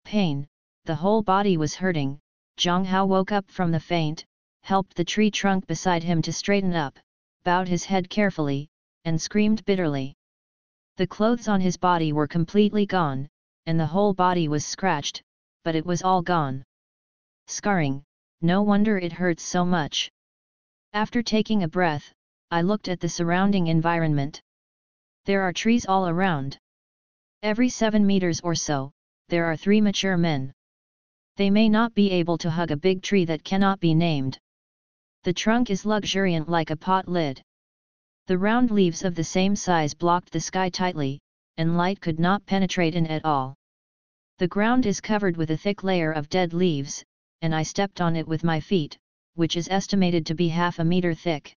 pain, the whole body was hurting. Zhang Hao woke up from the faint, helped the tree trunk beside him to straighten up, bowed his head carefully, and screamed bitterly. The clothes on his body were completely gone, and the whole body was scratched, but it was all gone. Scarring, no wonder it hurts so much. After taking a breath, I looked at the surrounding environment. There are trees all around. Every 7 meters or so, there are 3 mature men. They may not be able to hug a big tree that cannot be named. The trunk is luxuriant like a pot lid. The round leaves of the same size blocked the sky tightly, and light could not penetrate in at all. The ground is covered with a thick layer of dead leaves, and I stepped on it with my feet, which is estimated to be half a meter thick.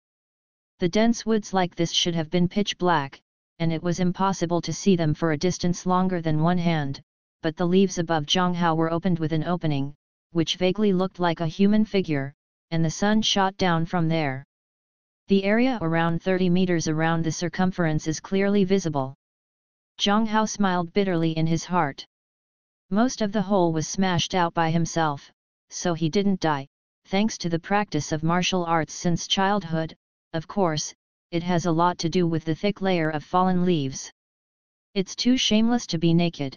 The dense woods like this should have been pitch black, and it was impossible to see them for a distance longer than one hand, but the leaves above Zhang Hao were opened with an opening, which vaguely looked like a human figure, and the sun shot down from there. The area around 30 meters around the circumference is clearly visible. Zhang Hao smiled bitterly in his heart. Most of the hole was smashed out by himself, so he didn't die, thanks to the practice of martial arts since childhood. Of course, it has a lot to do with the thick layer of fallen leaves. It's too shameless to be naked.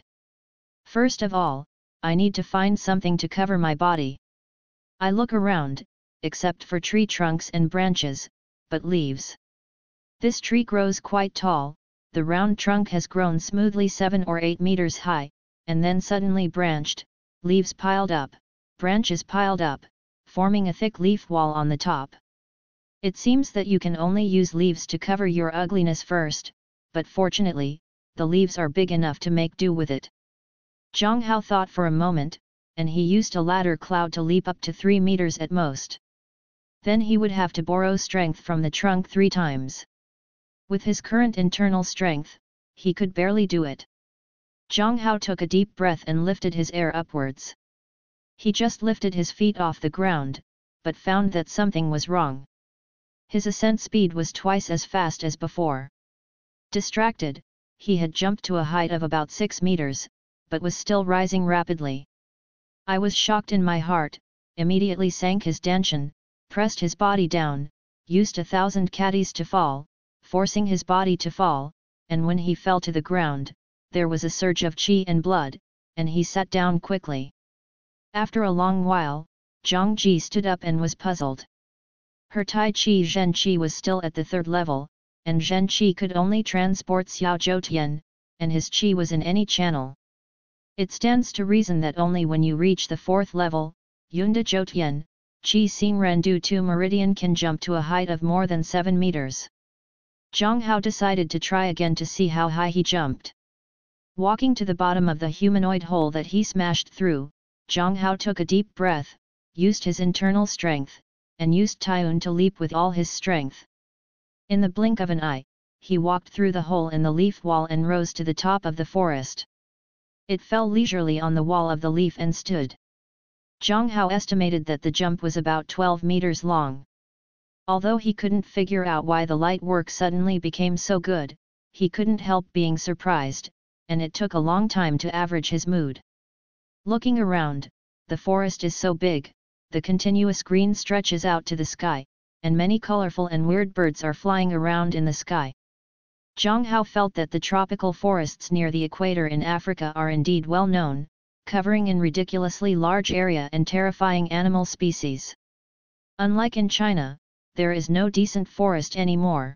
First of all, I need to find something to cover my body. I look around, except for tree trunks and branches, but leaves. This tree grows quite tall, the round trunk has grown smoothly 7 or 8 meters high, and then suddenly branched, leaves piled up, branches piled up, forming a thick leaf wall on the top. It seems that you can only use leaves to cover your ugliness first, but fortunately, the leaves are big enough to make do with it. Zhang Hao thought for a moment, and he used a ladder cloud to leap up to 3 meters at most. Then he would have to borrow strength from the trunk 3 times. With his current internal strength, he could barely do it. Zhang Hao took a deep breath and lifted his air upwards. He just lifted his feet off the ground, but found that something was wrong. His ascent speed was twice as fast as before. Distracted, he had jumped to a height of about 6 meters, but was still rising rapidly. I was shocked in my heart, immediately sank his dantian, pressed his body down, used 1,000 katis to fall, forcing his body to fall, and when he fell to the ground, there was a surge of qi and blood, and he sat down quickly. After a long while, Zhang Ji stood up and was puzzled. Her Tai Chi Zhen Qi was still at the 3rd level, and Zhen Qi could only transport Xiao Zhou, and his Qi was in any channel. It stands to reason that only when you reach the 4th level, Yunda Zhou, Qi Xing Rendu 2 Meridian can jump to a height of more than 7 meters. Zhang Hao decided to try again to see how high he jumped. Walking to the bottom of the humanoid hole that he smashed through, Zhang Hao took a deep breath, used his internal strength, and used Taiyun to leap with all his strength. In the blink of an eye, he walked through the hole in the leaf wall and rose to the top of the forest. It fell leisurely on the wall of the leaf and stood. Zhang Hao estimated that the jump was about 12 meters long. Although he couldn't figure out why the light work suddenly became so good, he couldn't help being surprised, and it took a long time to average his mood. Looking around, the forest is so big, the continuous green stretches out to the sky, and many colorful and weird birds are flying around in the sky. Zhang Hao felt that the tropical forests near the equator in Africa are indeed well known, covering in ridiculously large area and terrifying animal species. Unlike in China, there is no decent forest anymore.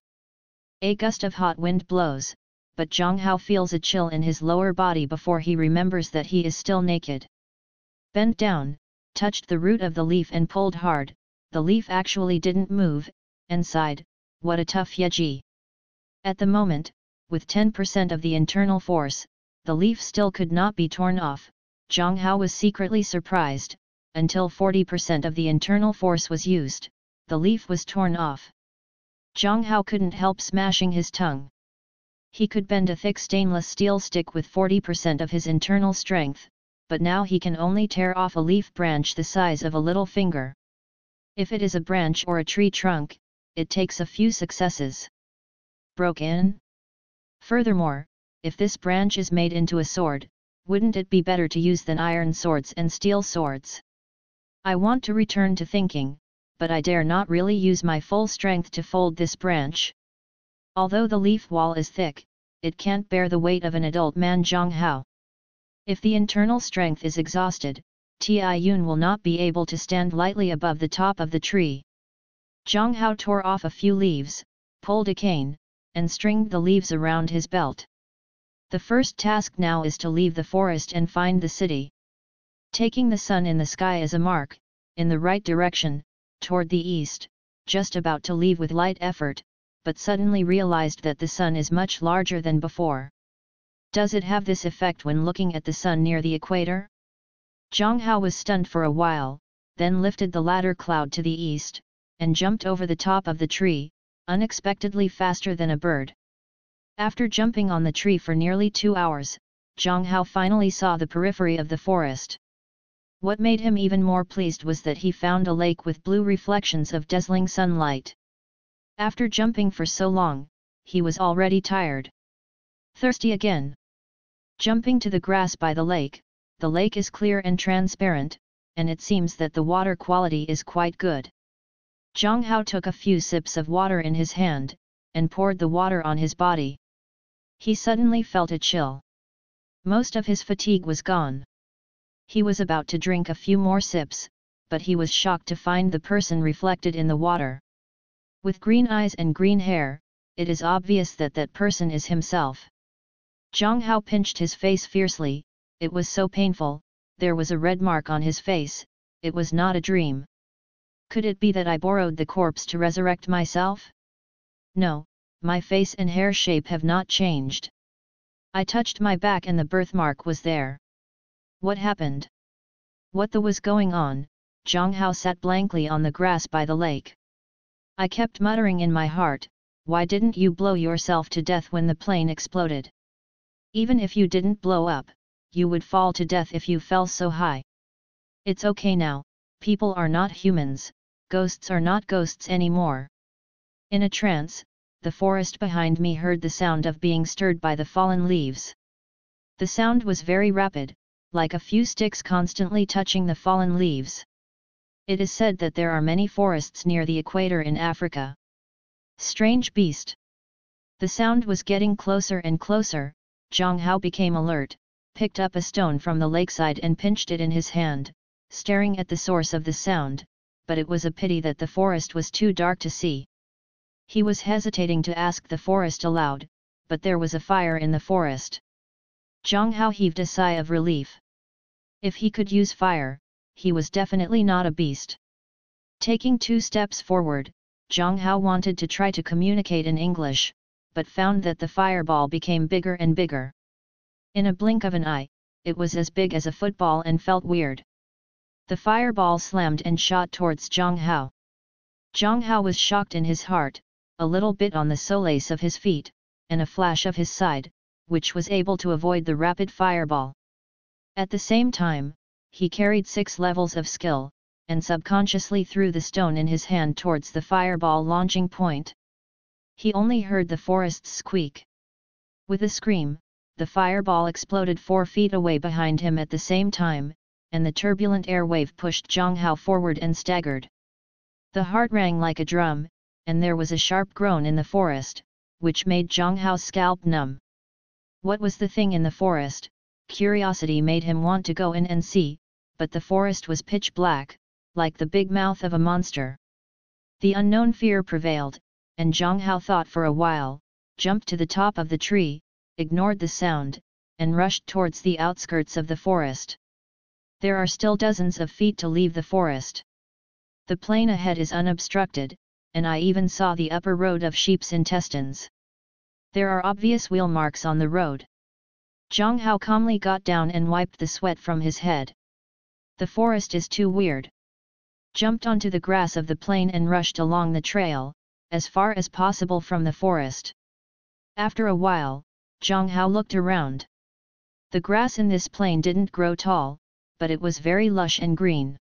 A gust of hot wind blows, but Zhang Hao feels a chill in his lower body before he remembers that he is still naked. Bent down, touched the root of the leaf and pulled hard, the leaf actually didn't move, and sighed, "What a tough yeji." At the moment, with 10% of the internal force, the leaf still could not be torn off. Zhang Hao was secretly surprised. Until 40% of the internal force was used, the leaf was torn off. Zhang Hao couldn't help smashing his tongue. He could bend a thick stainless steel stick with 40% of his internal strength, but now he can only tear off a leaf branch the size of a little finger. If it is a branch or a tree trunk, it takes a few successes. Broken? Furthermore, if this branch is made into a sword, Wouldn't it be better to use than iron swords and steel swords? I want to return to thinking, but I dare not really use my full strength to fold this branch. Although the leaf wall is thick, it can't bear the weight of an adult man. Zhang Hao. If the internal strength is exhausted, Yun will not be able to stand lightly above the top of the tree. Zhang Hao tore off a few leaves, pulled a cane, and stringed the leaves around his belt. The first task now is to leave the forest and find the city. Taking the sun in the sky as a mark, in the right direction, toward the east, just about to leave with light effort, but suddenly realized that the sun is much larger than before. Does it have this effect when looking at the sun near the equator? Zhang Hao was stunned for a while, then lifted the ladder cloud to the east, and jumped over the top of the tree, unexpectedly faster than a bird. After jumping on the tree for nearly 2 hours, Zhang Hao finally saw the periphery of the forest. What made him even more pleased was that he found a lake with blue reflections of dazzling sunlight. After jumping for so long, he was already tired. Thirsty again. Jumping to the grass by the lake is clear and transparent, and it seems that the water quality is quite good. Zhang Hao took a few sips of water in his hand, and poured the water on his body. He suddenly felt a chill. Most of his fatigue was gone. He was about to drink a few more sips, but he was shocked to find the person reflected in the water. With green eyes and green hair, it is obvious that that person is himself. Zhang Hao pinched his face fiercely, it was so painful, there was a red mark on his face, it was not a dream. Could it be that I borrowed the corpse to resurrect myself? No, my face and hair shape have not changed. I touched my back and the birthmark was there. What happened? What was going on? Zhang Hao sat blankly on the grass by the lake. I kept muttering in my heart, why didn't you blow yourself to death when the plane exploded? Even if you didn't blow up, you would fall to death if you fell so high. It's okay now, people are not humans, ghosts are not ghosts anymore. In a trance, the forest behind me heard the sound of being stirred by the fallen leaves. The sound was very rapid, like a few sticks constantly touching the fallen leaves. It is said that there are many forests near the equator in Africa. Strange beast. The sound was getting closer and closer. Zhang Hao became alert, picked up a stone from the lakeside and pinched it in his hand, staring at the source of the sound, but it was a pity that the forest was too dark to see. He was hesitating to ask the forest aloud, but there was a fire in the forest. Zhang Hao heaved a sigh of relief. If he could use fire, he was definitely not a beast. Taking 2 steps forward, Zhang Hao wanted to try to communicate in English, but found that the fireball became bigger and bigger. In a blink of an eye, it was as big as a football and felt weird. The fireball slammed and shot towards Zhang Hao. Zhang Hao was shocked in his heart, a little bit on the soles of his feet, and a flash of his side, which was able to avoid the rapid fireball. At the same time, he carried 6 levels of skill, and subconsciously threw the stone in his hand towards the fireball launching point. He only heard the forest squeak. With a scream, the fireball exploded 4 feet away behind him at the same time, and the turbulent air wave pushed Zhang Hao forward and staggered. The heart rang like a drum, and there was a sharp groan in the forest, which made Zhang Hao's scalp numb. What was the thing in the forest? Curiosity made him want to go in and see, but the forest was pitch black, like the big mouth of a monster. The unknown fear prevailed, and Zhang Hao thought for a while, jumped to the top of the tree, ignored the sound, and rushed towards the outskirts of the forest. There are still dozens of feet to leave the forest. The plain ahead is unobstructed, and I even saw the upper road of sheep's intestines. There are obvious wheel marks on the road. Zhang Hao calmly got down and wiped the sweat from his head. The forest is too weird. Jumped onto the grass of the plain and rushed along the trail, as far as possible from the forest. After a while, Zhang Hao looked around. The grass in this plain didn't grow tall, but it was very lush and green.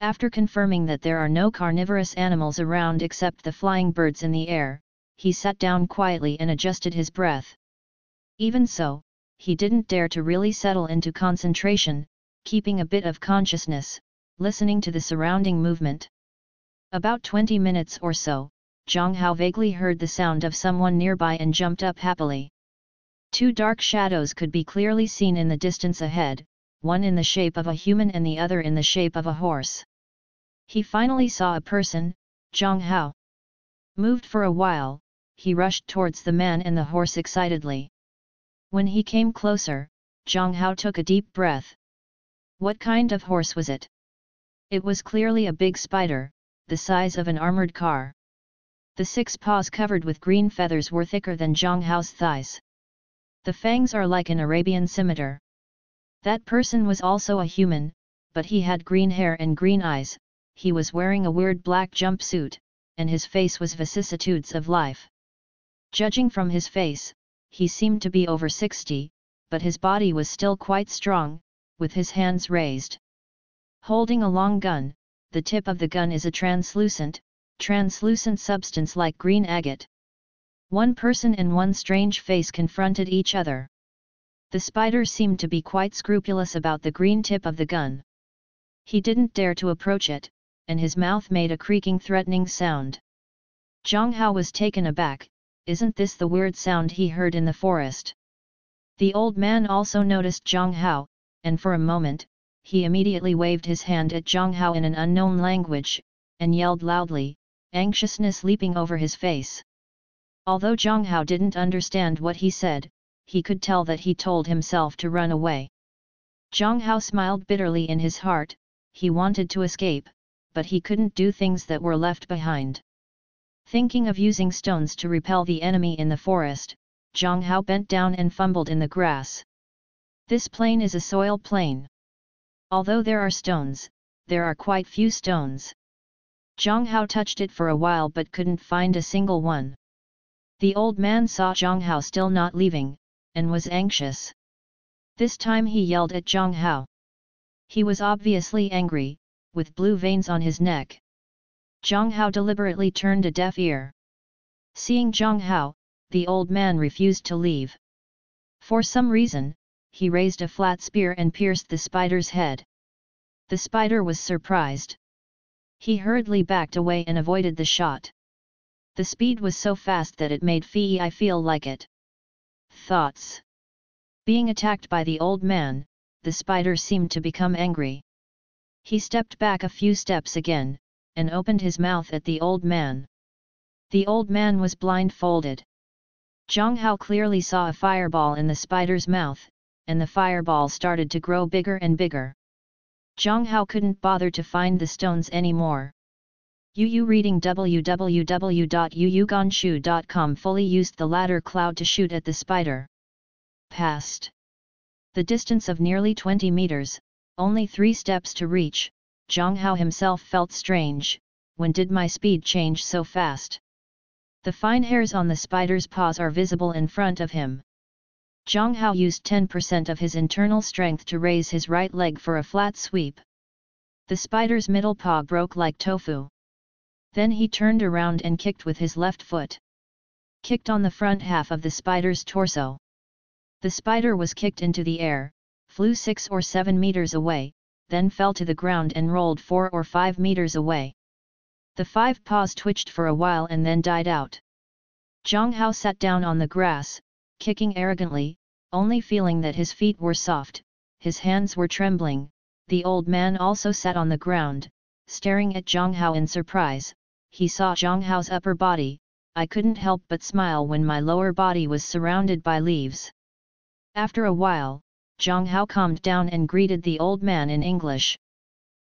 After confirming that there are no carnivorous animals around except the flying birds in the air, he sat down quietly and adjusted his breath. Even so, he didn't dare to really settle into concentration, keeping a bit of consciousness, listening to the surrounding movement. About 20 minutes or so, Zhang Hao vaguely heard the sound of someone nearby and jumped up happily. Two dark shadows could be clearly seen in the distance ahead, one in the shape of a human and the other in the shape of a horse. He finally saw a person, Zhang Hao. Moved for a while, he rushed towards the man and the horse excitedly. When he came closer, Zhang Hao took a deep breath. What kind of horse was it? It was clearly a big spider, the size of an armored car. The 6 paws covered with green feathers were thicker than Zhang Hao's thighs. The fangs are like an Arabian scimitar. That person was also a human, but he had green hair and green eyes, he was wearing a weird black jumpsuit, and his face was vicissitudes of life. Judging from his face, he seemed to be over 60, but his body was still quite strong, with his hands raised. Holding a long gun, the tip of the gun is a translucent substance like green agate. One person and one strange face confronted each other. The spider seemed to be quite scrupulous about the green tip of the gun. He didn't dare to approach it, and his mouth made a creaking threatening sound. Zhang Hao was taken aback. Isn't this the weird sound he heard in the forest? The old man also noticed Zhang Hao, and for a moment, he immediately waved his hand at Zhang Hao in an unknown language, and yelled loudly, anxiousness leaping over his face. Although Zhang Hao didn't understand what he said, he could tell that he told himself to run away. Zhang Hao smiled bitterly in his heart, he wanted to escape, but he couldn't do things that were left behind. Thinking of using stones to repel the enemy in the forest, Zhang Hao bent down and fumbled in the grass. This plain is a soil plain. Although there are stones, there are quite few stones. Zhang Hao touched it for a while but couldn't find a single one. The old man saw Zhang Hao still not leaving, and was anxious. This time he yelled at Zhang Hao. He was obviously angry, with blue veins on his neck. Zhang Hao deliberately turned a deaf ear. Seeing Zhang Hao, the old man refused to leave. For some reason, he raised a flat spear and pierced the spider's head. The spider was surprised. He hurriedly backed away and avoided the shot. The speed was so fast that it made I feel like it. Thoughts. Being attacked by the old man, the spider seemed to become angry. He stepped back a few steps again, and opened his mouth at the old man. The old man was blindfolded. Zhang Hao clearly saw a fireball in the spider's mouth, and the fireball started to grow bigger and bigger. Zhang Hao couldn't bother to find the stones anymore. Yu reading www.yuyuganshu.com fully used the ladder cloud to shoot at the spider. Passed. The distance of nearly 20 meters, only 3 steps to reach. Zhang Hao himself felt strange. When did my speed change so fast? The fine hairs on the spider's paws are visible in front of him. Zhang Hao used 10% of his internal strength to raise his right leg for a flat sweep. The spider's middle paw broke like tofu. Then he turned around and kicked with his left foot. Kicked on the front half of the spider's torso. The spider was kicked into the air, flew 6 or 7 meters away, then fell to the ground and rolled 4 or 5 meters away. The 5 paws twitched for a while and then died out. Zhang Hao sat down on the grass, kicking arrogantly, only feeling that his feet were soft, his hands were trembling. The old man also sat on the ground, staring at Zhang Hao in surprise. He saw Zhang Hao's upper body. I couldn't help but smile when my lower body was surrounded by leaves. After a while, Zhang Hao calmed down and greeted the old man in English.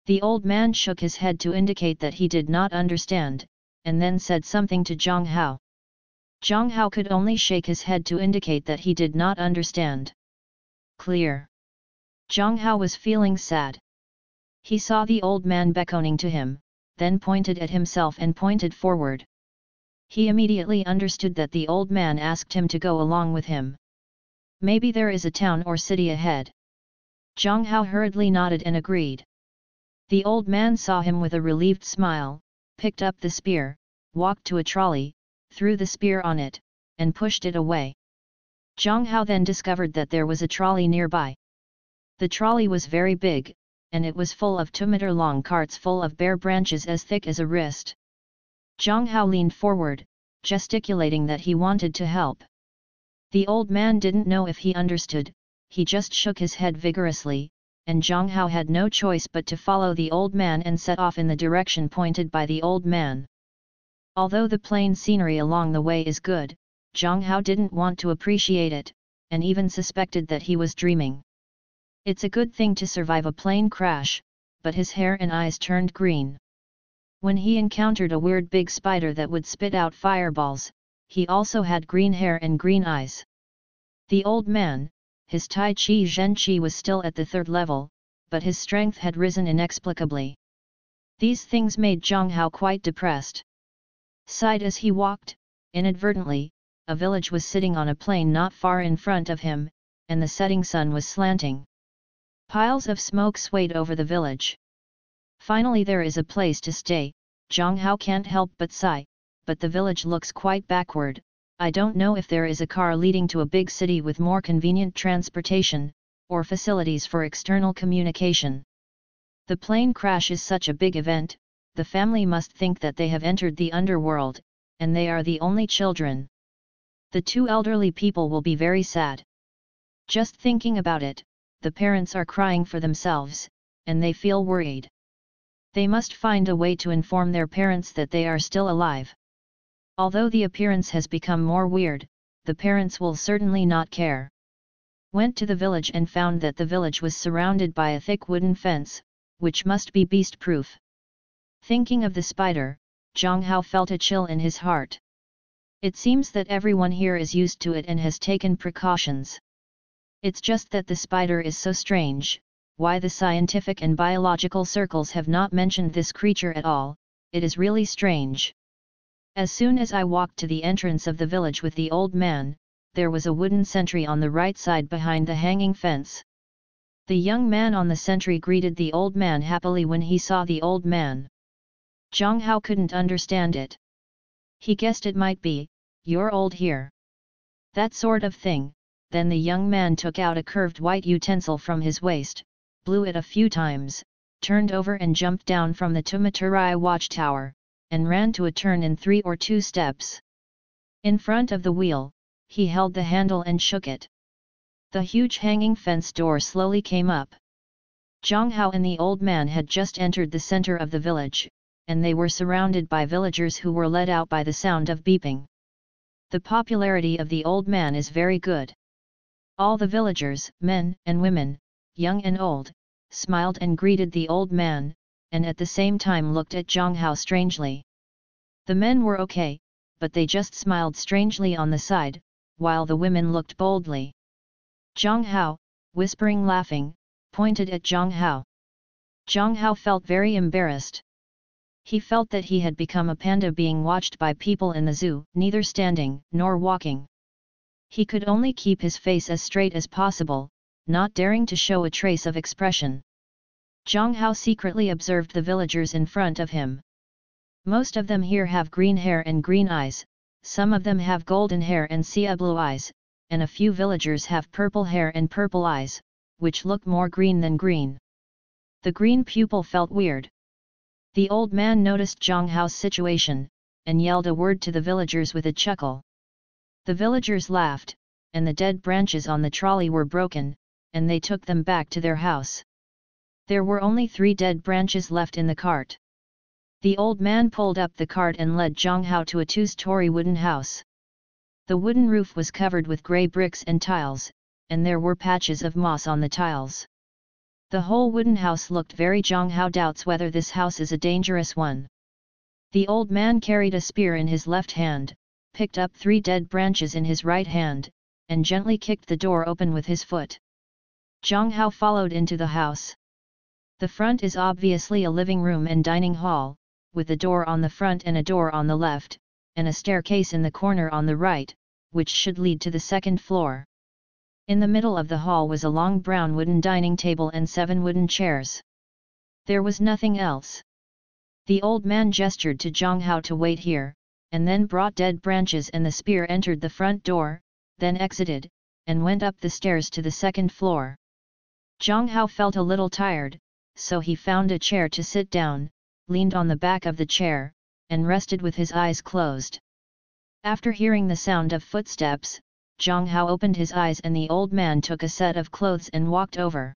The old man shook his head to indicate that he did not understand, and then said something to Zhang Hao. Zhang Hao could only shake his head to indicate that he did not understand. Clear. Zhang Hao was feeling sad. He saw the old man beckoning to him, then pointed at himself and pointed forward. He immediately understood that the old man asked him to go along with him. Maybe there is a town or city ahead. Zhang Hao hurriedly nodded and agreed. The old man saw him with a relieved smile, picked up the spear, walked to a trolley, threw the spear on it, and pushed it away. Zhang Hao then discovered that there was a trolley nearby. The trolley was very big, and it was full of 2-meter-long carts full of bare branches as thick as a wrist. Zhang Hao leaned forward, gesticulating that he wanted to help. The old man didn't know if he understood, he just shook his head vigorously, and Zhang Hao had no choice but to follow the old man and set off in the direction pointed by the old man. Although the plain scenery along the way is good, Zhang Hao didn't want to appreciate it, and even suspected that he was dreaming. It's a good thing to survive a plane crash, but his hair and eyes turned green. When he encountered a weird big spider that would spit out fireballs, he also had green hair and green eyes. The old man, his Tai Chi Zhen Qi was still at the 3rd level, but his strength had risen inexplicably. These things made Zhang Hao quite depressed. Sighed as he walked, inadvertently, a village was sitting on a plain not far in front of him, and the setting sun was slanting. Piles of smoke swayed over the village. Finally there is a place to stay, Zhang Hao can't help but sigh, but the village looks quite backward. I don't know if there is a car leading to a big city with more convenient transportation, or facilities for external communication. The plane crash is such a big event, the family must think that they have entered the underworld, and they are the only children. The 2 elderly people will be very sad. Just thinking about it, the parents are crying for themselves, and they feel worried. They must find a way to inform their parents that they are still alive. Although the appearance has become more weird, the parents will certainly not care. Went to the village and found that the village was surrounded by a thick wooden fence, which must be beast-proof. Thinking of the spider, Zhang Hao felt a chill in his heart. It seems that everyone here is used to it and has taken precautions. It's just that the spider is so strange, why the scientific and biological circles have not mentioned this creature at all, it is really strange. As soon as I walked to the entrance of the village with the old man, there was a wooden sentry on the right side behind the hanging fence. The young man on the sentry greeted the old man happily when he saw the old man. Zhang Hao couldn't understand it. He guessed it might be, "You're old here." That sort of thing. Then the young man took out a curved white utensil from his waist, blew it a few times, turned over and jumped down from the Tumaturai watchtower, and ran to a turn in 3 or 2 steps. In front of the wheel, he held the handle and shook it. The huge hanging fence door slowly came up. Zhang Hao and the old man had just entered the center of the village, and they were surrounded by villagers who were led out by the sound of beeping. The popularity of the old man is very good. All the villagers, men and women, young and old, smiled and greeted the old man, and at the same time looked at Zhang Hao strangely. The men were okay, but they just smiled strangely on the side, while the women looked boldly. Zhang Hao, whispering laughing, pointed at Zhang Hao. Zhang Hao felt very embarrassed. He felt that he had become a panda being watched by people in the zoo, neither standing nor walking. He could only keep his face as straight as possible, not daring to show a trace of expression. Zhang Hao secretly observed the villagers in front of him. Most of them here have green hair and green eyes, some of them have golden hair and sea blue eyes, and a few villagers have purple hair and purple eyes, which look more green than green. The green pupil felt weird. The old man noticed Zhang Hao's situation, and yelled a word to the villagers with a chuckle. The villagers laughed, and the dead branches on the trolley were broken, and they took them back to their house. There were only 3 dead branches left in the cart. The old man pulled up the cart and led Zhang Hao to a 2-story wooden house. The wooden roof was covered with grey bricks and tiles, and there were patches of moss on the tiles. The whole wooden house looked very. Zhang Hao doubts whether this house is a dangerous one. The old man carried a spear in his left hand, picked up 3 dead branches in his right hand, and gently kicked the door open with his foot. Zhang Hao followed into the house. The front is obviously a living room and dining hall, with a door on the front and a door on the left, and a staircase in the corner on the right, which should lead to the 2nd floor. In the middle of the hall was a long brown wooden dining table and 7 wooden chairs. There was nothing else. The old man gestured to Zhang Hao to wait here, and then brought dead branches and the spear, entered the front door, then exited, and went up the stairs to the second floor. Zhang Hao felt a little tired, so he found a chair to sit down, leaned on the back of the chair, and rested with his eyes closed. After hearing the sound of footsteps, Zhang Hao opened his eyes and the old man took a set of clothes and walked over.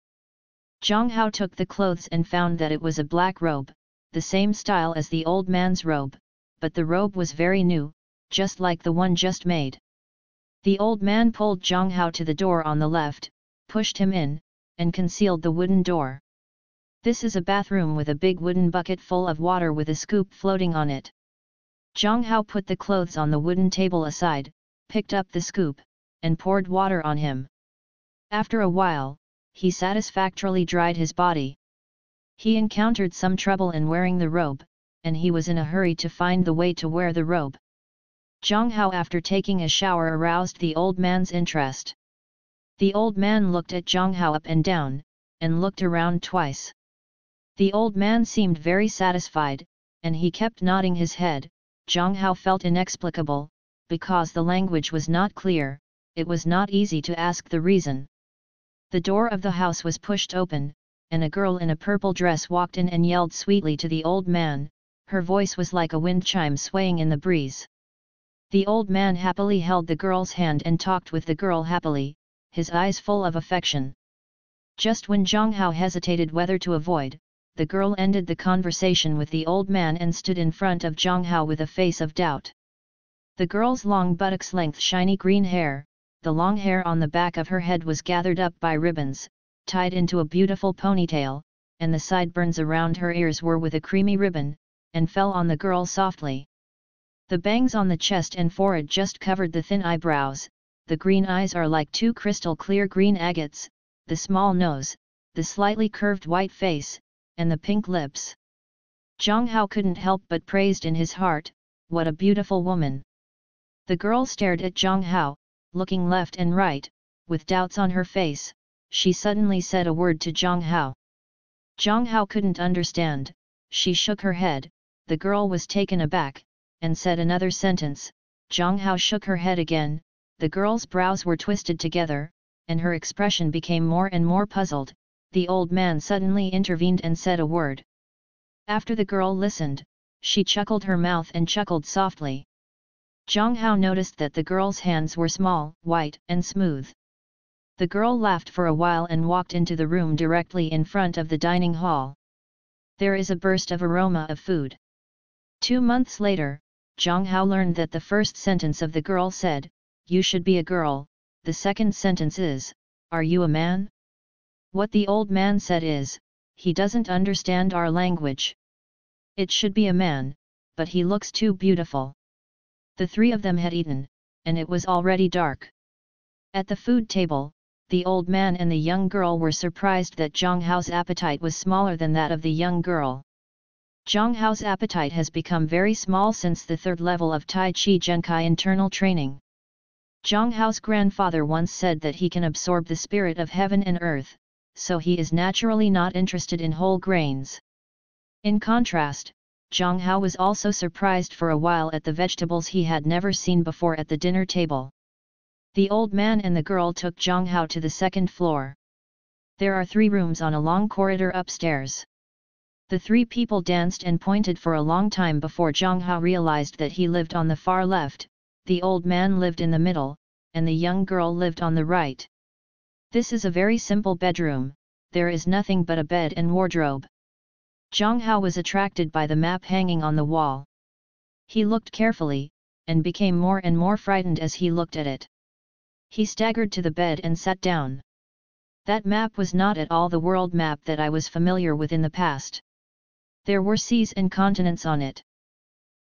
Zhang Hao took the clothes and found that it was a black robe, the same style as the old man's robe, but the robe was very new, just like the one just made. The old man pulled Zhang Hao to the door on the left, pushed him in, and concealed the wooden door. This is a bathroom with a big wooden bucket full of water with a scoop floating on it. Zhang Hao put the clothes on the wooden table aside, picked up the scoop, and poured water on him. After a while, he satisfactorily dried his body. He encountered some trouble in wearing the robe, and he was in a hurry to find the way to wear the robe. Zhang Hao after taking a shower aroused the old man's interest. The old man looked at Zhang Hao up and down, and looked around twice. The old man seemed very satisfied, and he kept nodding his head. Zhang Hao felt inexplicable, because the language was not clear, it was not easy to ask the reason. The door of the house was pushed open, and a girl in a purple dress walked in and yelled sweetly to the old man, her voice was like a wind chime swaying in the breeze. The old man happily held the girl's hand and talked with the girl happily, his eyes full of affection. Just when Zhang Hao hesitated whether to avoid, the girl ended the conversation with the old man and stood in front of Zhang Hao with a face of doubt. The girl's long buttocks-length shiny green hair, the long hair on the back of her head was gathered up by ribbons, tied into a beautiful ponytail, and the sideburns around her ears were with a creamy ribbon, and fell on the girl softly. The bangs on the chest and forehead just covered the thin eyebrows, the green eyes are like two crystal clear green agates, the small nose, the slightly curved white face, and the pink lips. Zhang Hao couldn't help but praised in his heart, what a beautiful woman. The girl stared at Zhang Hao, looking left and right, with doubts on her face. She suddenly said a word to Zhang Hao. Zhang Hao couldn't understand, she shook her head, the girl was taken aback, and said another sentence. Zhang Hao shook her head again, the girl's brows were twisted together, and her expression became more and more puzzled. The old man suddenly intervened and said a word. After the girl listened, she chuckled her mouth and chuckled softly. Zhang Hao noticed that the girl's hands were small, white, and smooth. The girl laughed for a while and walked into the room directly in front of the dining hall. There is a burst of aroma of food. 2 months later, Zhang Hao learned that the first sentence of the girl said, "You should be a girl," the second sentence is, "Are you a man?" What the old man said is, he doesn't understand our language. It should be a man, but he looks too beautiful. The three of them had eaten, and it was already dark. At the food table, the old man and the young girl were surprised that Zhang Hao's appetite was smaller than that of the young girl. Zhang Hao's appetite has become very small since the third level of Tai Chi Genkai internal training. Zhang Hao's grandfather once said that he can absorb the spirit of heaven and earth, so he is naturally not interested in whole grains. In contrast, Zhang Hao was also surprised for a while at the vegetables he had never seen before at the dinner table. The old man and the girl took Zhang Hao to the second floor. There are 3 rooms on a long corridor upstairs. The 3 people danced and pointed for a long time before Zhang Hao realized that he lived on the far left, the old man lived in the middle, and the young girl lived on the right. This is a very simple bedroom, there is nothing but a bed and wardrobe. Zhang Hao was attracted by the map hanging on the wall. He looked carefully, and became more and more frightened as he looked at it. He staggered to the bed and sat down. That map was not at all the world map that I was familiar with in the past. There were seas and continents on it.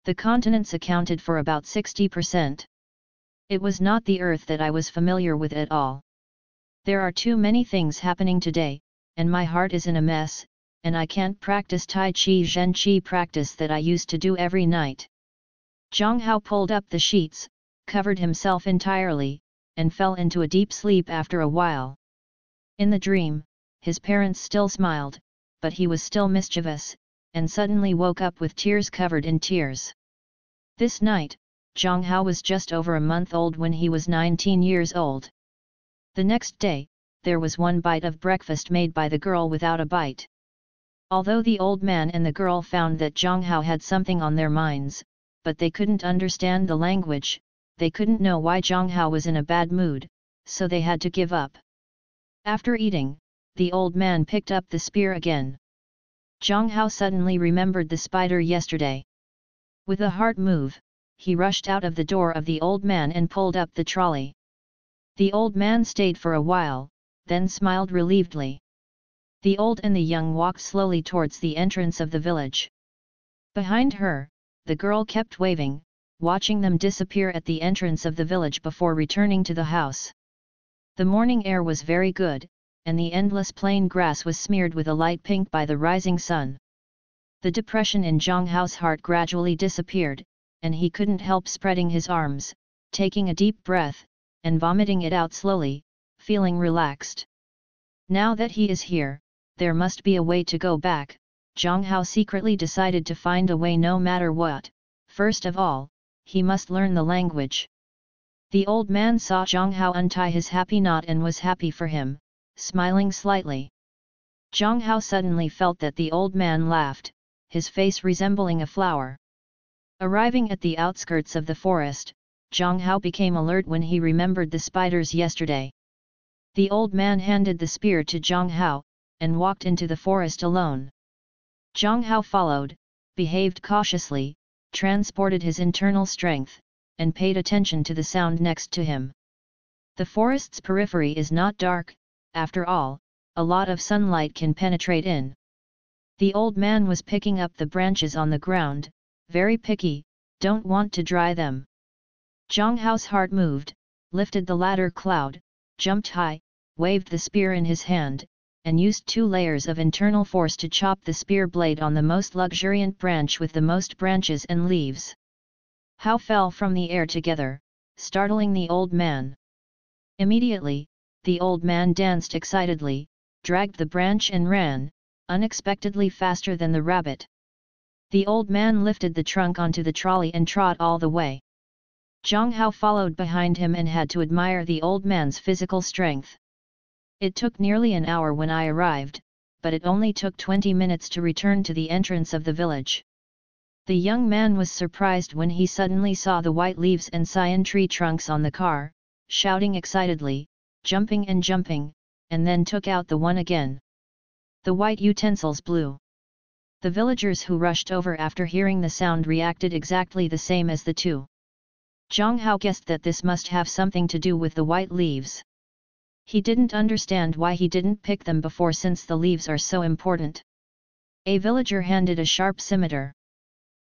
The continents accounted for about 60%. It was not the Earth that I was familiar with at all. There are too many things happening today, and my heart is in a mess, and I can't practice Tai Chi Zhen Qi practice that I used to do every night. Zhang Hao pulled up the sheets, covered himself entirely, and fell into a deep sleep after a while. In the dream, his parents still smiled, but he was still mischievous, and suddenly woke up with tears covered in tears. This night, Zhang Hao was just over a month old when he was 19 years old. The next day, there was one bite of breakfast made by the girl without a bite. Although the old man and the girl found that Zhang Hao had something on their minds, but they couldn't understand the language, they couldn't know why Zhang Hao was in a bad mood, so they had to give up. After eating, the old man picked up the spear again. Zhang Hao suddenly remembered the spider yesterday. With a heart move, he rushed out of the door of the old man and pulled up the trolley. The old man stayed for a while, then smiled relievedly. The old and the young walked slowly towards the entrance of the village. Behind her, the girl kept waving, watching them disappear at the entrance of the village before returning to the house. The morning air was very good, and the endless plain grass was smeared with a light pink by the rising sun. The depression in Zhang Hao's heart gradually disappeared, and he couldn't help spreading his arms, taking a deep breath, and vomiting it out slowly, feeling relaxed. Now that he is here, there must be a way to go back. Zhang Hao secretly decided to find a way no matter what. First of all, he must learn the language. The old man saw Zhang Hao untie his happy knot and was happy for him, smiling slightly. Zhang Hao suddenly felt that the old man laughed, his face resembling a flower. Arriving at the outskirts of the forest, Zhang Hao became alert when he remembered the spiders yesterday. The old man handed the spear to Zhang Hao, and walked into the forest alone. Zhang Hao followed, behaved cautiously, transported his internal strength, and paid attention to the sound next to him. The forest's periphery is not dark, after all, a lot of sunlight can penetrate in. The old man was picking up the branches on the ground, very picky, don't want to dry them. Zhang Hao's heart moved, lifted the ladder cloud, jumped high, waved the spear in his hand, and used 2 layers of internal force to chop the spear blade on the most luxuriant branch with the most branches and leaves. Hao fell from the air together, startling the old man. Immediately, the old man danced excitedly, dragged the branch and ran, unexpectedly faster than the rabbit. The old man lifted the trunk onto the trolley and trot all the way. Zhang Hao followed behind him and had to admire the old man's physical strength. It took nearly an hour when I arrived, but it only took 20 minutes to return to the entrance of the village. The young man was surprised when he suddenly saw the white leaves and cyan tree trunks on the car, shouting excitedly, jumping, and then took out the one again. The white utensils blew. The villagers who rushed over after hearing the sound reacted exactly the same as the two. Zhang Hao guessed that this must have something to do with the white leaves. He didn't understand why he didn't pick them before since the leaves are so important. A villager handed a sharp scimitar.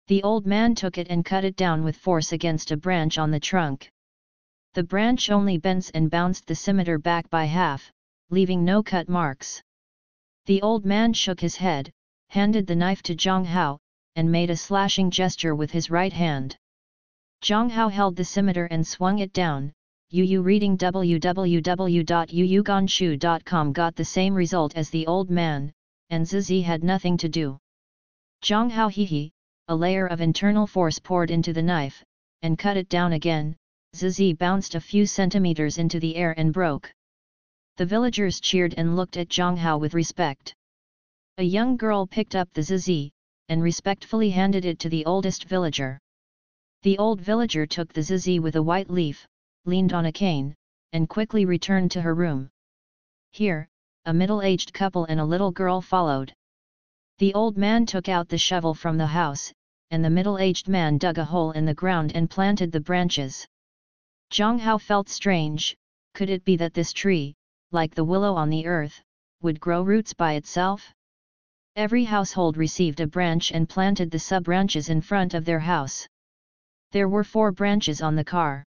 The old man took it and cut it down with force against a branch on the trunk. The branch only bent and bounced the scimitar back by half, leaving no cut marks. The old man shook his head, handed the knife to Zhang Hao, and made a slashing gesture with his right hand. Zhang Hao held the scimitar and swung it down. Reading www.yuyuganshu.com got the same result as the old man, and Zizi had nothing to do. Zhang Hao a layer of internal force poured into the knife, and cut it down again. Zizi bounced a few centimeters into the air and broke. The villagers cheered and looked at Zhang Hao with respect. A young girl picked up the Zizi, and respectfully handed it to the oldest villager. The old villager took the Zizi with a white leaf, leaned on a cane, and quickly returned to her room. Here, a middle-aged couple and a little girl followed. The old man took out the shovel from the house, and the middle-aged man dug a hole in the ground and planted the branches. Zhang Hao felt strange. Could it be that this tree, like the willow on the earth, would grow roots by itself? Every household received a branch and planted the sub-branches in front of their house. There were 4 branches on the car.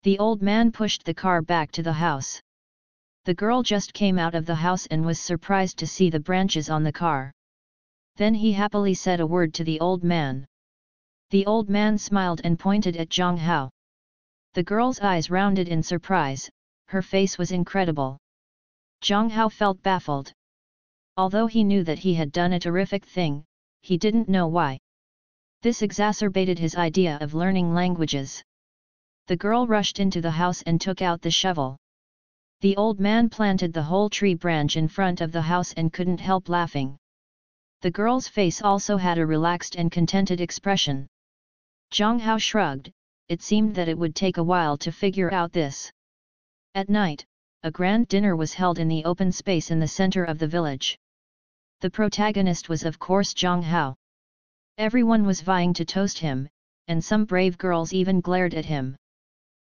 The old man pushed the car back to the house. The girl just came out of the house and was surprised to see the branches on the car. Then he happily said a word to the old man. The old man smiled and pointed at Zhang Hao. The girl's eyes rounded in surprise, her face was incredible. Zhang Hao felt baffled. Although he knew that he had done a terrific thing, he didn't know why. This exacerbated his idea of learning languages. The girl rushed into the house and took out the shovel. The old man planted the whole tree branch in front of the house and couldn't help laughing. The girl's face also had a relaxed and contented expression. Zhang Hao shrugged, it seemed that it would take a while to figure out this. At night, a grand dinner was held in the open space in the center of the village. The protagonist was of course Zhang Hao. Everyone was vying to toast him, and some brave girls even glared at him.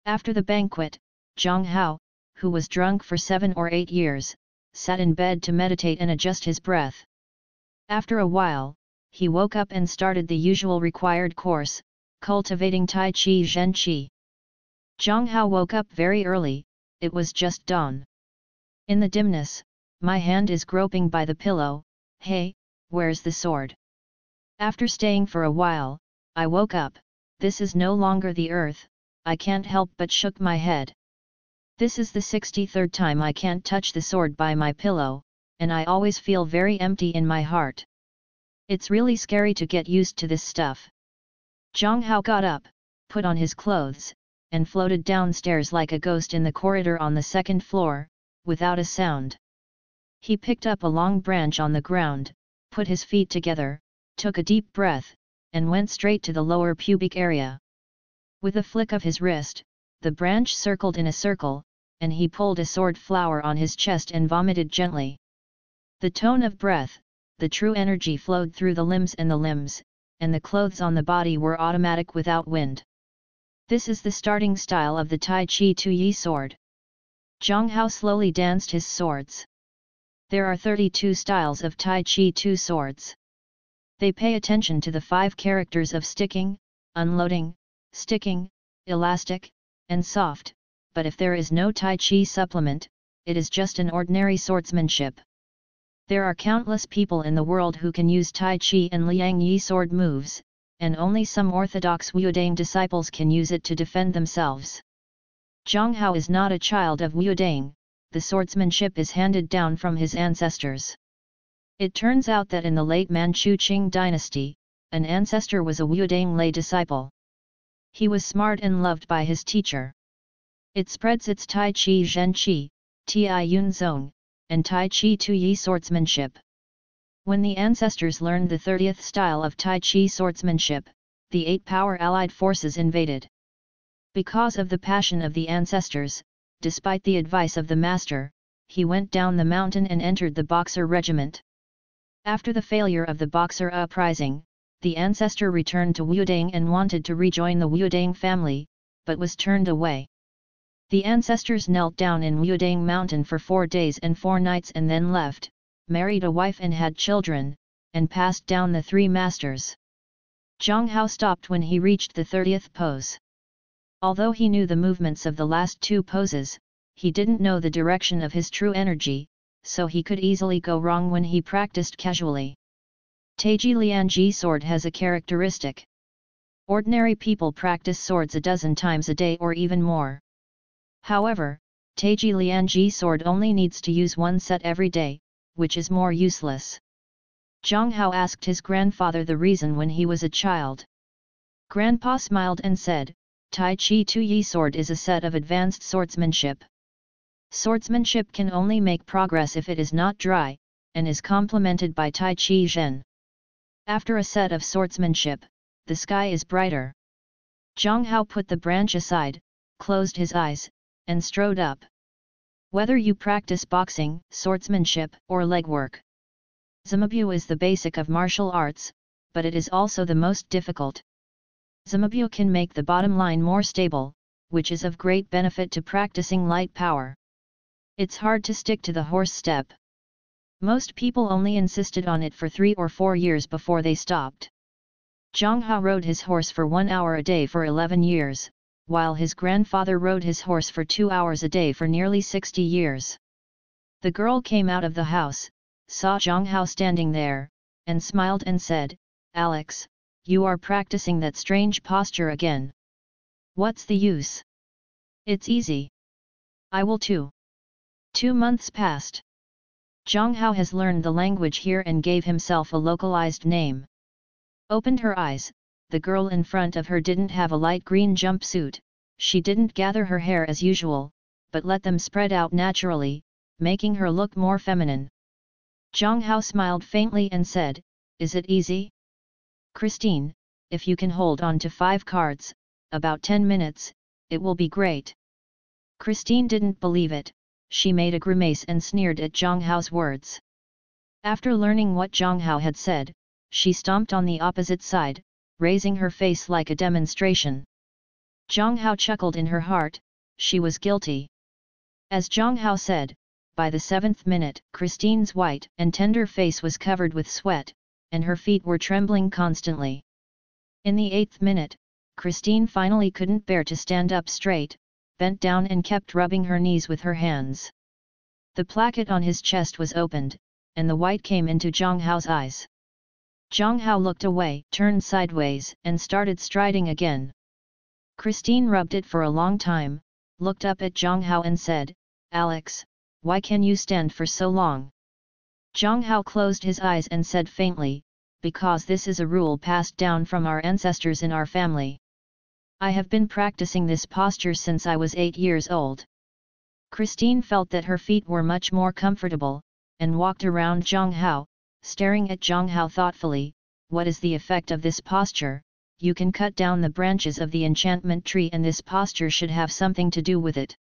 After the banquet, Zhang Hao, who was drunk for 7 or 8 years, sat in bed to meditate and adjust his breath. After a while, he woke up and started the usual required course, cultivating Tai Chi Zhen Qi. Zhang Hao woke up very early, it was just dawn. In the dimness, my hand is groping by the pillow, hey, where's the sword? After staying for a while, I woke up, this is no longer the earth, I can't help but shook my head. This is the 63rd time I can't touch the sword by my pillow, and I always feel very empty in my heart. It's really scary to get used to this stuff. Zhang Hao got up, put on his clothes, and floated downstairs like a ghost in the corridor on the 2nd floor, without a sound. He picked up a long branch on the ground, put his feet together, took a deep breath, and went straight to the lower pubic area. With a flick of his wrist, the branch circled in a circle, and he pulled a sword flower on his chest and vomited gently. The tone of breath, the true energy flowed through the limbs, and the clothes on the body were automatic without wind. This is the starting style of the Tai Chi Tu Yi sword. Zhang Hao slowly danced his swords. There are 32 styles of Tai Chi Tu swords. They pay attention to the 5 characters of sticking, unloading, sticking, elastic, and soft, but if there is no Tai Chi supplement, it is just an ordinary swordsmanship. There are countless people in the world who can use Tai Chi and Liang Yi sword moves, and only some orthodox Wudang disciples can use it to defend themselves. Zhang Hao is not a child of Wudang, the swordsmanship is handed down from his ancestors. It turns out that in the late Manchu Qing dynasty, an ancestor was a Wudang lay disciple. He was smart and loved by his teacher. It spreads its Tai Chi Zhen Qi, Ti Yun Zong, and Tai Chi Tu Yi swordsmanship. When the ancestors learned the 30th style of Tai Chi swordsmanship, the 8 power allied forces invaded. Because of the passion of the ancestors, despite the advice of the master, he went down the mountain and entered the Boxer regiment. After the failure of the Boxer uprising, the ancestor returned to Wudang and wanted to rejoin the Wudang family, but was turned away. The ancestors knelt down in Wudang mountain for 4 days and 4 nights and then left, married a wife and had children, and passed down the 3 masters. Zhang Hao stopped when he reached the 30th pose. Although he knew the movements of the last 2 poses, he didn't know the direction of his true energy, so he could easily go wrong when he practiced casually. Taiji Lianji sword has a characteristic. Ordinary people practice swords a dozen times a day or even more. However, Taiji Lianji sword only needs to use 1 set every day, which is more useless. Zhang Hao asked his grandfather the reason when he was a child. Grandpa smiled and said, Tai Chi Tu Yi sword is a set of advanced swordsmanship. Swordsmanship can only make progress if it is not dry, and is complemented by Tai Chi Zhen. After a set of swordsmanship, the sky is brighter. Zhang Hao put the branch aside, closed his eyes, and strode up. Whether you practice boxing, swordsmanship, or legwork, Zimabyu is the basic of martial arts, but it is also the most difficult. Zimabyu can make the bottom line more stable, which is of great benefit to practicing light power. It's hard to stick to the horse step. Most people only insisted on it for 3 or 4 years before they stopped. Zhang Hao rode his horse for 1 hour a day for 11 years, while his grandfather rode his horse for 2 hours a day for nearly 60 years. The girl came out of the house, saw Zhang Hao standing there, and smiled and said, "Alex, you are practicing that strange posture again. What's the use? It's easy. I will too." 2 months passed. Zhang Hao has learned the language here and gave himself a localized name. Opened her eyes, the girl in front of her didn't have a light green jumpsuit, she didn't gather her hair as usual, but let them spread out naturally, making her look more feminine. Zhang Hao smiled faintly and said, "Is it easy? Christine, if you can hold on to 5 cards, about 10 minutes, it will be great." Christine didn't believe it, she made a grimace and sneered at Zhang Hao's words. After learning what Zhang Hao had said, she stomped on the opposite side, raising her face like a demonstration. Zhang Hao chuckled in her heart, she was guilty. As Zhang Hao said, by the 7th minute, Christine's white and tender face was covered with sweat, and her feet were trembling constantly. In the 8th minute, Christine finally couldn't bear to stand up straight, bent down and kept rubbing her knees with her hands. The placket on his chest was opened, and the white came into Zhang Hao's eyes. Zhang Hao looked away, turned sideways, and started striding again. Christine rubbed it for a long time, looked up at Zhang Hao and said, "Alex, why can you stand for so long?" Zhang Hao closed his eyes and said faintly, "Because this is a rule passed down from our ancestors in our family. I have been practicing this posture since I was 8 years old." Christine felt that her feet were much more comfortable, and walked around Zhang Hao, staring at Zhang Hao thoughtfully. "What is the effect of this posture? You can cut down the branches of the enchantment tree and this posture should have something to do with it."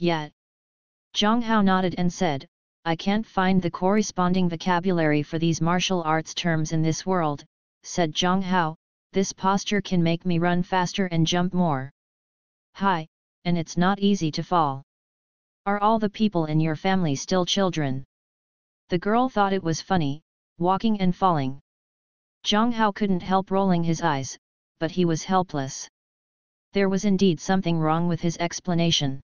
"Yet." Zhang Hao nodded and said, "I can't find the corresponding vocabulary for these martial arts terms in this world," said Zhang Hao. "This posture can make me run faster and jump more high, and it's not easy to fall. Are all the people in your family still children?" The girl thought it was funny, walking and falling. Zhang Hao couldn't help rolling his eyes, but he was helpless. There was indeed something wrong with his explanation.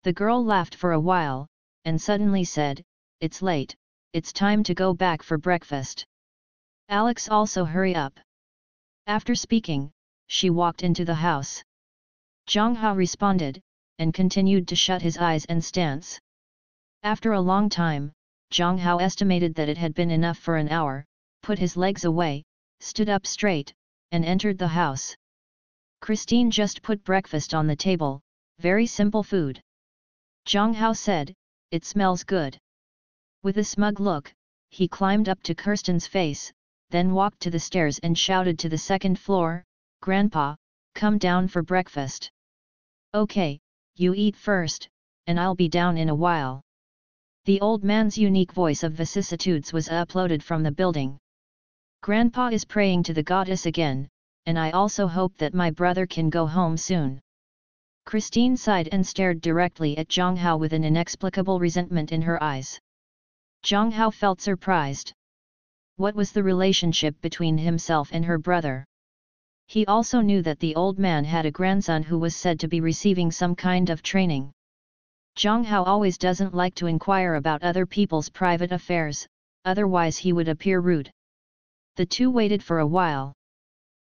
The girl laughed for a while, and suddenly said, "It's late, it's time to go back for breakfast. Alex, also hurry up." After speaking, she walked into the house. Zhang Hao responded, and continued to shut his eyes and stance. After a long time, Zhang Hao estimated that it had been enough for an hour, put his legs away, stood up straight, and entered the house. Christine just put breakfast on the table, very simple food. Zhang Hao said, "It smells good." With a smug look, he climbed up to Kirsten's face, then walked to the stairs and shouted to the 2nd floor, "Grandpa, come down for breakfast." "Okay, you eat first, and I'll be down in a while." The old man's unique voice of vicissitudes was uploaded from the building. "Grandpa is praying to the goddess again, and I also hope that my brother can go home soon." Christine sighed and stared directly at Zhang Hao with an inexplicable resentment in her eyes. Zhang Hao felt surprised. What was the relationship between himself and her brother? He also knew that the old man had a grandson who was said to be receiving some kind of training. Zhang Hao always doesn't like to inquire about other people's private affairs, otherwise he would appear rude. The two waited for a while.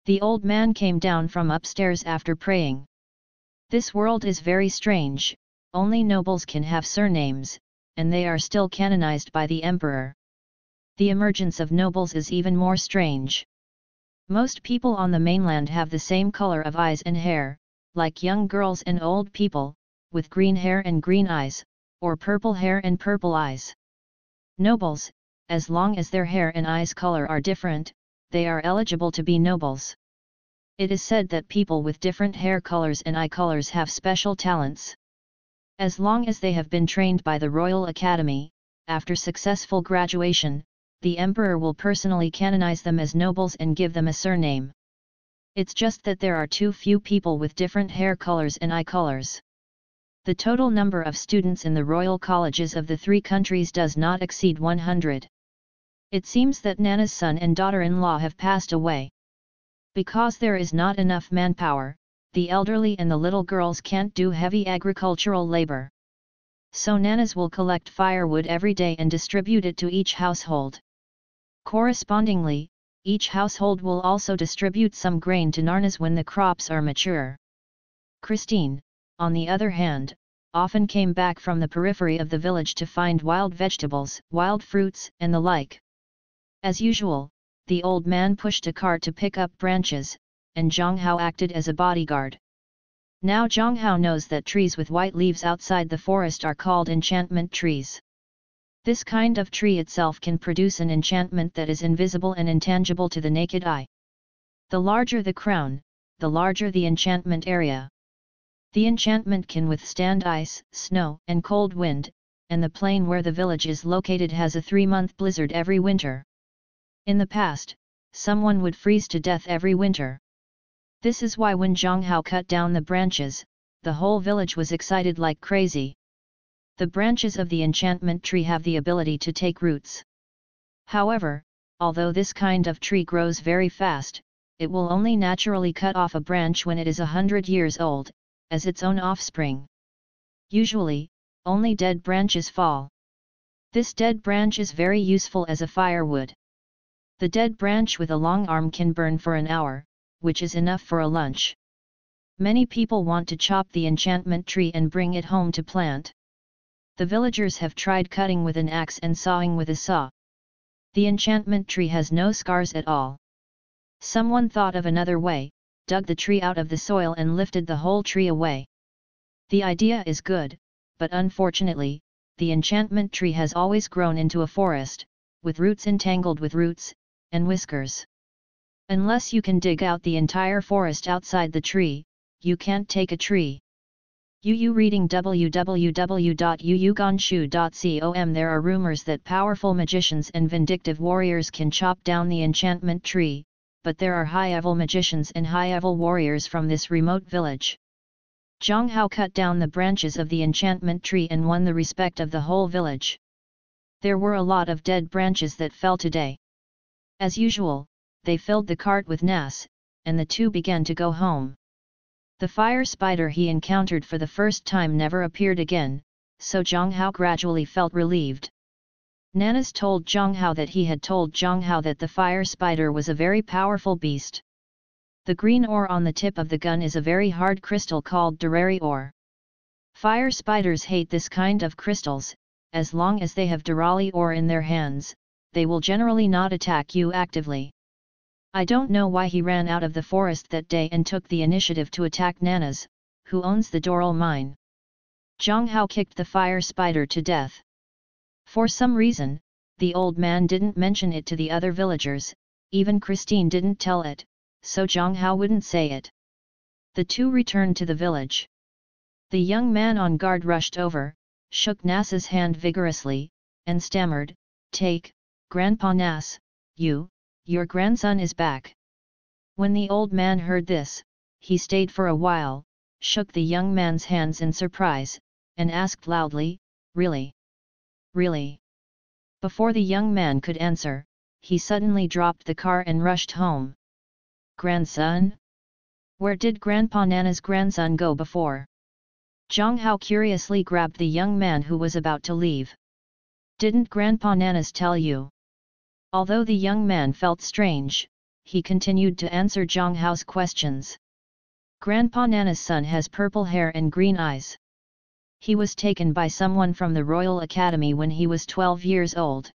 The old man came down from upstairs after praying. "This world is very strange, only nobles can have surnames, and they are still canonized by the emperor. The emergence of nobles is even more strange. Most people on the mainland have the same color of eyes and hair, like young girls and old people, with green hair and green eyes, or purple hair and purple eyes. Nobles, as long as their hair and eyes color are different, they are eligible to be nobles. It is said that people with different hair colors and eye colors have special talents. As long as they have been trained by the Royal Academy, after successful graduation, the emperor will personally canonize them as nobles and give them a surname. It's just that there are too few people with different hair colors and eye colors. The total number of students in the royal colleges of the 3 countries does not exceed 100. It seems that Nana's son and daughter-in-law have passed away. Because there is not enough manpower, the elderly and the little girls can't do heavy agricultural labor. So Nanas will collect firewood every day and distribute it to each household. Correspondingly, each household will also distribute some grain to Narnas when the crops are mature. Christine, on the other hand, often came back from the periphery of the village to find wild vegetables, wild fruits, and the like. As usual, the old man pushed a cart to pick up branches, and Zhang Hao acted as a bodyguard. Now Zhang Hao knows that trees with white leaves outside the forest are called enchantment trees. This kind of tree itself can produce an enchantment that is invisible and intangible to the naked eye. The larger the crown, the larger the enchantment area. The enchantment can withstand ice, snow, and cold wind, and the plain where the village is located has a 3-month blizzard every winter. In the past, someone would freeze to death every winter. This is why when Zhang Hao cut down the branches, the whole village was excited like crazy. The branches of the enchantment tree have the ability to take roots. However, although this kind of tree grows very fast, it will only naturally cut off a branch when it is 100 years old, as its own offspring. Usually, only dead branches fall. This dead branch is very useful as a firewood. The dead branch with a long arm can burn for an hour, which is enough for a lunch. Many people want to chop the enchantment tree and bring it home to plant. The villagers have tried cutting with an axe and sawing with a saw. The enchantment tree has no scars at all. Someone thought of another way, dug the tree out of the soil and lifted the whole tree away. The idea is good, but unfortunately, the enchantment tree has always grown into a forest, with roots entangled with roots, and whiskers. Unless you can dig out the entire forest outside the tree, you can't take a tree. Yu reading www.yuyuganshu.com. There are rumors that powerful magicians and vindictive warriors can chop down the enchantment tree, but there are high-level magicians and high-level warriors from this remote village. Zhang Hao cut down the branches of the enchantment tree and won the respect of the whole village. There were a lot of dead branches that fell today. As usual, they filled the cart with nas, and the two began to go home. The fire spider he encountered for the first time never appeared again, so Zhang Hao gradually felt relieved. Nanas told Zhang Hao that he had told Zhang Hao that the fire spider was a very powerful beast. The green ore on the tip of the gun is a very hard crystal called Durari ore. Fire spiders hate this kind of crystals. As long as they have Durali ore in their hands, they will generally not attack you actively. I don't know why he ran out of the forest that day and took the initiative to attack Nanas, who owns the Doral mine. Zhang Hao kicked the fire spider to death. For some reason, the old man didn't mention it to the other villagers, even Christine didn't tell it, so Zhang Hao wouldn't say it. The two returned to the village. The young man on guard rushed over, shook Nas's hand vigorously, and stammered, "Take, Grandpa Nas, your grandson is back." When the old man heard this, he stayed for a while, shook the young man's hands in surprise, and asked loudly, "Really? Really?" Before the young man could answer, he suddenly dropped the car and rushed home. "Grandson? Where did Grandpa Nana's grandson go before?" Zhang Hao curiously grabbed the young man who was about to leave. "Didn't Grandpa Nana's tell you?" Although the young man felt strange, he continued to answer Zhang Hao's questions. "Grandpa Nana's son has purple hair and green eyes. He was taken by someone from the Royal Academy when he was 12 years old.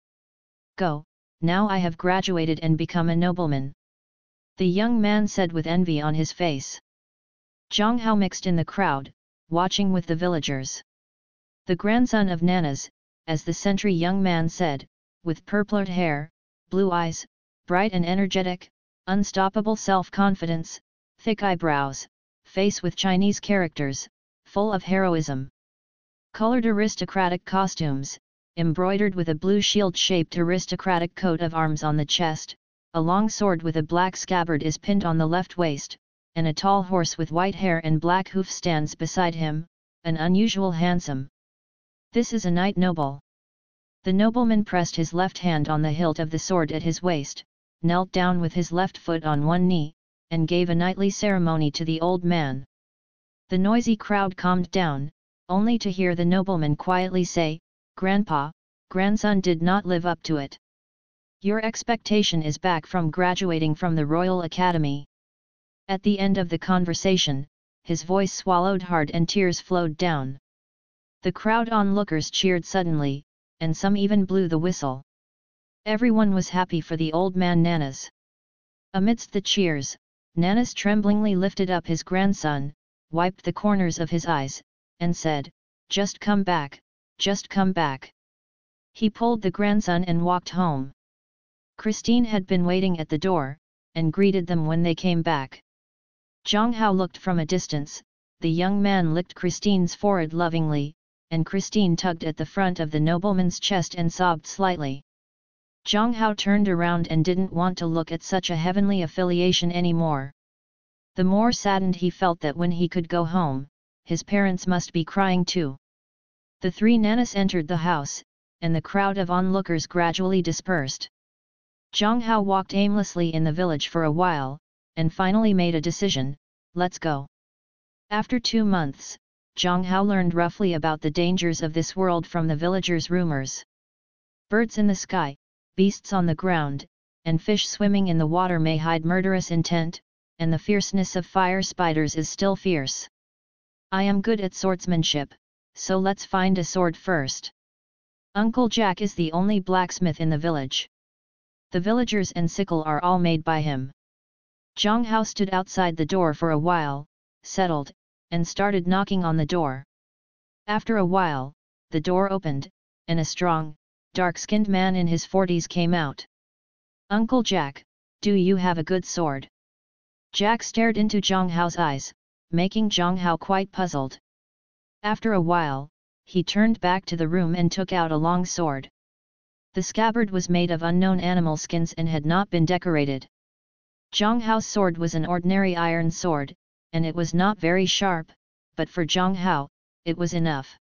Go, now I have graduated and become a nobleman," the young man said with envy on his face. Zhang Hao mixed in the crowd, watching with the villagers. "The grandson of Nana's," as the sentry young man said, "with purpled hair, blue eyes, bright and energetic, unstoppable self-confidence, thick eyebrows, face with Chinese characters, full of heroism. Colored aristocratic costumes, embroidered with a blue shield-shaped aristocratic coat of arms on the chest, a long sword with a black scabbard is pinned on the left waist, and a tall horse with white hair and black hoof stands beside him, an unusual handsome. This is a knight noble." The nobleman pressed his left hand on the hilt of the sword at his waist, knelt down with his left foot on one knee, and gave a knightly ceremony to the old man. The noisy crowd calmed down, only to hear the nobleman quietly say, "Grandpa, grandson did not live up to it. Your expectation is back from graduating from the Royal Academy." At the end of the conversation, his voice swallowed hard and tears flowed down. The crowd onlookers cheered suddenly, and some even blew the whistle. Everyone was happy for the old man Nanas. Amidst the cheers, Nanas tremblingly lifted up his grandson, wiped the corners of his eyes, and said, "Just come back, just come back." He pulled the grandson and walked home. Christine had been waiting at the door, and greeted them when they came back. Zhang Hao looked from a distance. The young man licked Christine's forehead lovingly, and Christine tugged at the front of the nobleman's chest and sobbed slightly. Zhang Hao turned around and didn't want to look at such a heavenly affiliation anymore. The more saddened he felt that when he could go home, his parents must be crying too. The three nanas entered the house, and the crowd of onlookers gradually dispersed. Zhang Hao walked aimlessly in the village for a while, and finally made a decision, "Let's go." After 2 months, Zhang Hao learned roughly about the dangers of this world from the villagers' rumors. Birds in the sky, beasts on the ground, and fish swimming in the water may hide murderous intent, and the fierceness of fire spiders is still fierce. I am good at swordsmanship, so let's find a sword first. Uncle Jack is the only blacksmith in the village. The villagers and sickle are all made by him. Zhang Hao stood outside the door for a while, settled, and started knocking on the door. After a while, the door opened, and a strong, dark-skinned man in his 40s came out. "Uncle Jack, do you have a good sword?" Jack stared into Zhang Hao's eyes, making Zhang Hao quite puzzled. After a while, he turned back to the room and took out a long sword. The scabbard was made of unknown animal skins and had not been decorated. Zhang Hao's sword was an ordinary iron sword, and it was not very sharp, but for Zhang Hao, it was enough.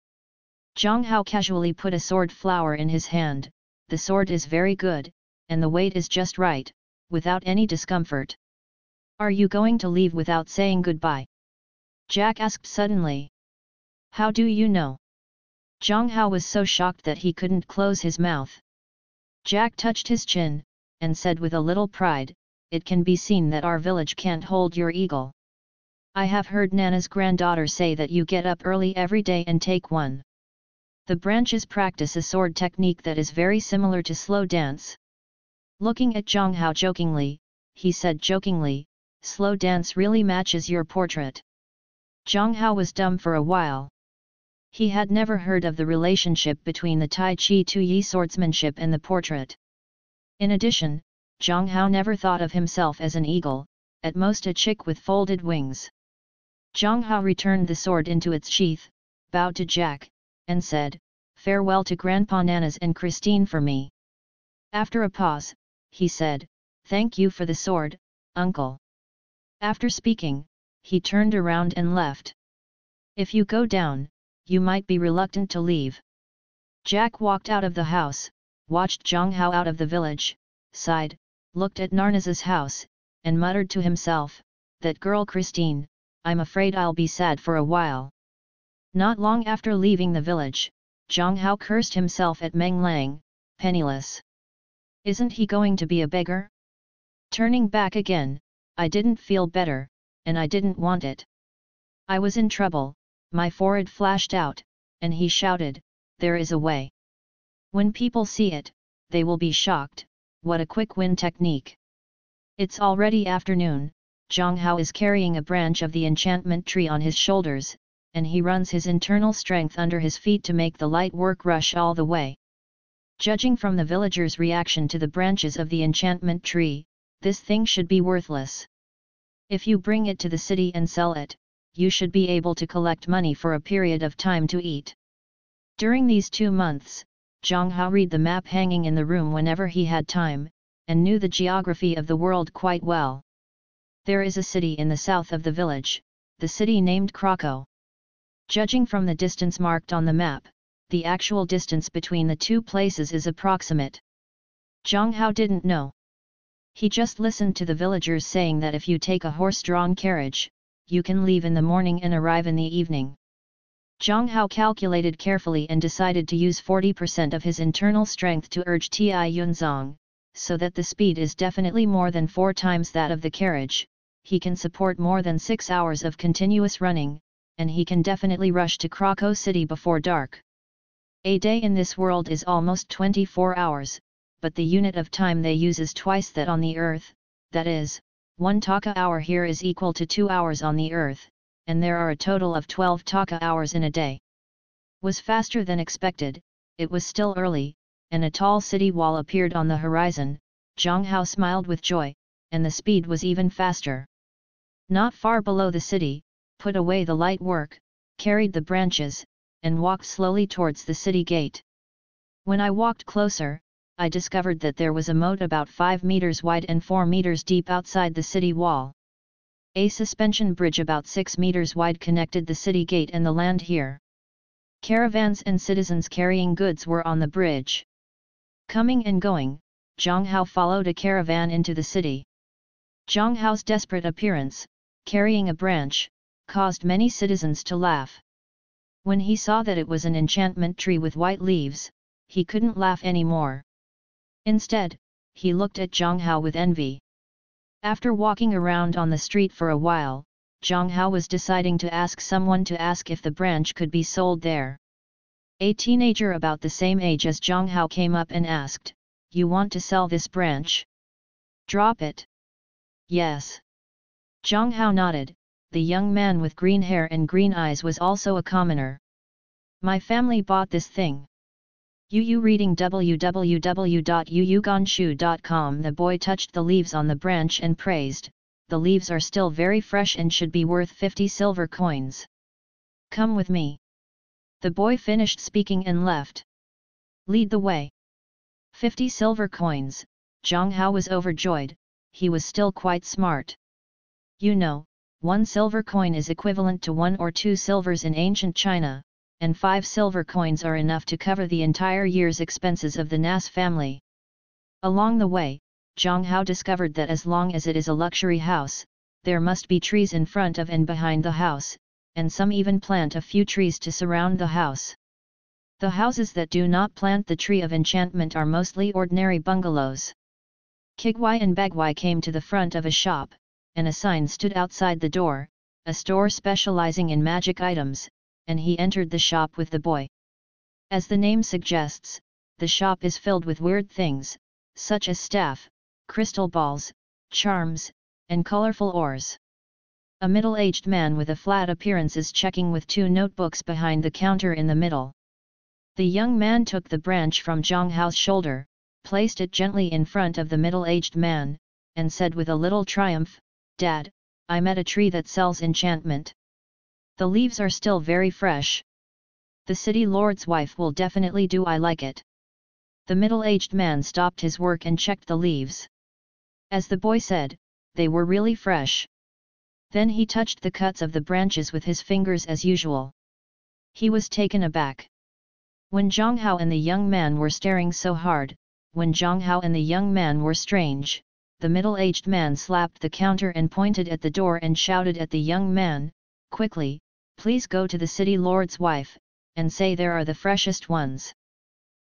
Zhang Hao casually put a sword flower in his hand. "The sword is very good, and the weight is just right, without any discomfort. Are you going to leave without saying goodbye?" Jack asked suddenly. "How do you know?" Zhang Hao was so shocked that he couldn't close his mouth. Jack touched his chin, and said with a little pride, "It can be seen that our village can't hold your eagle. I have heard Nana's granddaughter say that you get up early every day and take one. The branches practice a sword technique that is very similar to slow dance." Looking at Zhang Hao jokingly, he said jokingly, "Slow dance really matches your portrait." Zhang Hao was dumb for a while. He had never heard of the relationship between the Tai Chi Tuyi swordsmanship and the portrait. In addition, Zhang Hao never thought of himself as an eagle, at most a chick with folded wings. Zhang Hao returned the sword into its sheath, bowed to Jack, and said, "Farewell to Grandpa Nanas and Christine for me." After a pause, he said, "Thank you for the sword, uncle." After speaking, he turned around and left. "If you go down, you might be reluctant to leave." Jack walked out of the house, watched Zhang Hao out of the village, sighed, looked at Narna's house, and muttered to himself, "That girl Christine, I'm afraid I'll be sad for a while." Not long after leaving the village, Zhang Hao cursed himself at Meng Lang, penniless. Isn't he going to be a beggar? Turning back again, I didn't feel better, and I didn't want it. I was in trouble, my forehead flashed out, and he shouted, "There is a way." When people see it, they will be shocked. What a quick win technique. It's already afternoon. Zhang Hao is carrying a branch of the enchantment tree on his shoulders, and he runs his internal strength under his feet to make the light work rush all the way. Judging from the villagers' reaction to the branches of the enchantment tree, this thing should be worthless. If you bring it to the city and sell it, you should be able to collect money for a period of time to eat. During these 2 months, Zhang Hao read the map hanging in the room whenever he had time, and knew the geography of the world quite well. There is a city in the south of the village, the city named Krakow. Judging from the distance marked on the map, the actual distance between the two places is approximate. Zhang Hao didn't know. He just listened to the villagers saying that if you take a horse-drawn carriage, you can leave in the morning and arrive in the evening. Zhang Hao calculated carefully and decided to use 40% of his internal strength to urge Ti Yunzong, so that the speed is definitely more than 4 times that of the carriage. He can support more than 6 hours of continuous running, and he can definitely rush to Krakow city before dark. A day in this world is almost 24 hours, but the unit of time they use is twice that on the Earth, that is, 1 taka hour here is equal to 2 hours on the Earth, and there are a total of 12 taka hours in a day. Was faster than expected. It was still early, and a tall city wall appeared on the horizon. Zhang Hao smiled with joy, and the speed was even faster. Not far below the city, put away the light work, carried the branches, and walked slowly towards the city gate. When I walked closer, I discovered that there was a moat about 5 meters wide and 4 meters deep outside the city wall. A suspension bridge about 6 meters wide connected the city gate and the land here. Caravans and citizens carrying goods were on the bridge. Coming and going, Zhang Hao followed a caravan into the city. Zhang Hao's desperate appearance, carrying a branch, caused many citizens to laugh. When he saw that it was an enchantment tree with white leaves, he couldn't laugh anymore. Instead, he looked at Zhang Hao with envy. After walking around on the street for a while, Zhang Hao was deciding to ask someone to ask if the branch could be sold there. A teenager about the same age as Zhang Hao came up and asked, "You want to sell this branch? Drop it." "Yes." Zhang Hao nodded. The young man with green hair and green eyes was also a commoner. "My family bought this thing." Yu reading www.yuyuganshu.com. The boy touched the leaves on the branch and praised, "The leaves are still very fresh and should be worth 50 silver coins. Come with me." The boy finished speaking and left. "Lead the way." 50 silver coins, Zhang Hao was overjoyed. He was still quite smart. You know, 1 silver coin is equivalent to 1 or 2 silvers in ancient China, and 5 silver coins are enough to cover the entire year's expenses of the Nas family. Along the way, Zhang Hao discovered that as long as it is a luxury house, there must be trees in front of and behind the house, and some even plant a few trees to surround the house. The houses that do not plant the tree of enchantment are mostly ordinary bungalows. Kigwai and Bagwai came to the front of a shop, and a sign stood outside the door, a store specializing in magic items, and he entered the shop with the boy. As the name suggests, the shop is filled with weird things, such as staff, crystal balls, charms, and colorful ores. A middle-aged man with a flat appearance is checking with 2 notebooks behind the counter in the middle. The young man took the branch from Zhang Hao's shoulder, placed it gently in front of the middle-aged man, and said with a little triumph, "Dad, I met a tree that sells enchantment. The leaves are still very fresh. The city lord's wife will definitely do. I like it." The middle-aged man stopped his work and checked the leaves. As the boy said, they were really fresh. Then he touched the cuts of the branches with his fingers as usual. He was taken aback. When Zhang Hao and the young man were staring so hard, when Zhang Hao and the young man were strange, the middle-aged man slapped the counter and pointed at the door and shouted at the young man, "Quickly, please go to the city lord's wife, and say there are the freshest ones.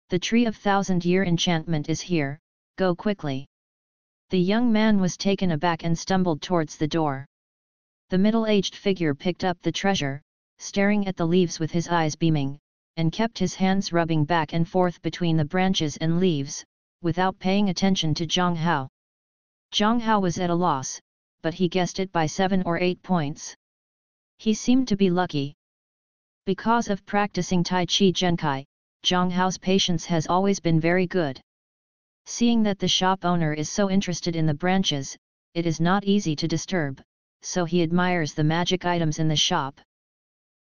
The tree of 1,000-year enchantment is here, go quickly." The young man was taken aback and stumbled towards the door. The middle-aged figure picked up the treasure, staring at the leaves with his eyes beaming, and kept his hands rubbing back and forth between the branches and leaves, without paying attention to Zhang Hao. Zhang Hao was at a loss, but he guessed it by 7 or 8 points. He seemed to be lucky. Because of practicing Tai Chi Genkai, Zhang Hao's patience has always been very good. Seeing that the shop owner is so interested in the branches, it is not easy to disturb, so he admires the magic items in the shop.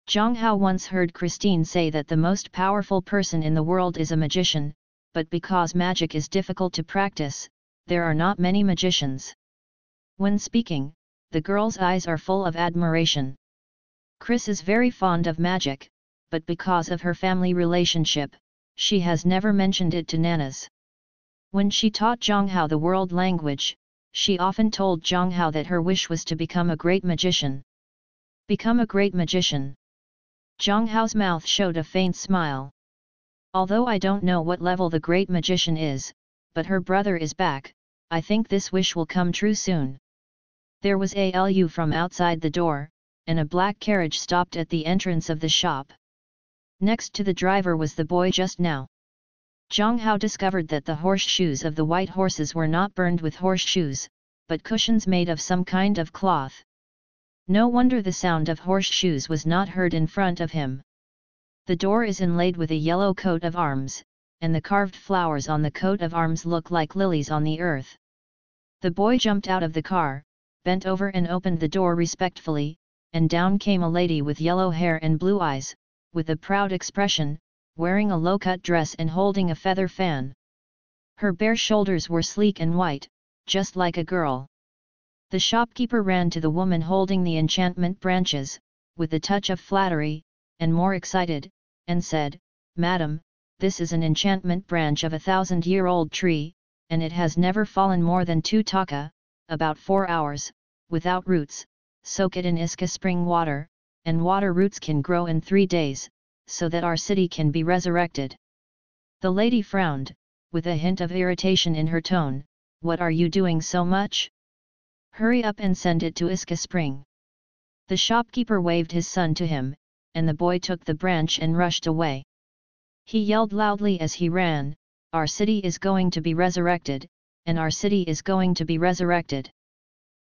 Zhang Hao once heard Christine say that the most powerful person in the world is a magician, but because magic is difficult to practice, there are not many magicians. When speaking, the girl's eyes are full of admiration. Chris is very fond of magic, but because of her family relationship, she has never mentioned it to Nanas. When she taught Zhang Hao the world language, she often told Zhang Hao that her wish was to become a great magician. Become a great magician. Zhang Hao's mouth showed a faint smile. Although I don't know what level the great magician is, but her brother is back, I think this wish will come true soon. There was a lu from outside the door, and a black carriage stopped at the entrance of the shop. Next to the driver was the boy just now. Zhang Hao discovered that the horseshoes of the white horses were not burned with horseshoes, but cushions made of some kind of cloth. No wonder the sound of horseshoes was not heard in front of him. The door is inlaid with a yellow coat of arms, and the carved flowers on the coat of arms look like lilies on the earth. The boy jumped out of the car, bent over and opened the door respectfully, and down came a lady with yellow hair and blue eyes, with a proud expression, wearing a low-cut dress and holding a feather fan. Her bare shoulders were sleek and white, just like a girl. The shopkeeper ran to the woman holding the enchantment branches, with a touch of flattery, and more excited, and said, "Madam, this is an enchantment branch of a 1,000-year-old tree, and it has never fallen more than 2 taka, about 4 hours, without roots. Soak it in Iska spring water, and water roots can grow in 3 days, so that our city can be resurrected." The lady frowned, with a hint of irritation in her tone. "What are you doing so much? Hurry up and send it to Iska spring." The shopkeeper waved his son to him, and the boy took the branch and rushed away. He yelled loudly as he ran, "Our city is going to be resurrected, and our city is going to be resurrected."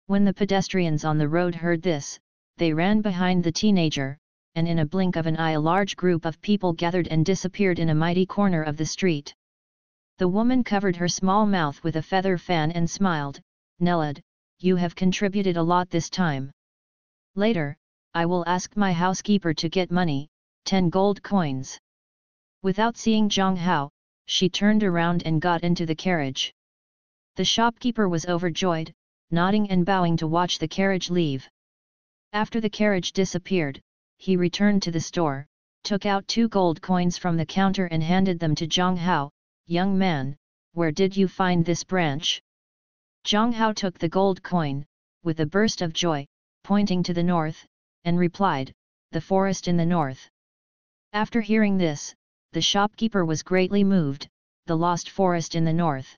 When the pedestrians on the road heard this, they ran behind the teenager, and in a blink of an eye a large group of people gathered and disappeared in a mighty corner of the street. The woman covered her small mouth with a feather fan and smiled, "Nelad, you have contributed a lot this time. Later, I will ask my housekeeper to get money, 10 gold coins." Without seeing Zhang Hao, she turned around and got into the carriage. The shopkeeper was overjoyed, nodding and bowing to watch the carriage leave. After the carriage disappeared, he returned to the store, took out 2 gold coins from the counter and handed them to Zhang Hao. "Young man, where did you find this branch?" Zhang Hao took the gold coin, with a burst of joy, pointing to the north, and replied, "The forest in the north." After hearing this, the shopkeeper was greatly moved. "The lost forest in the north.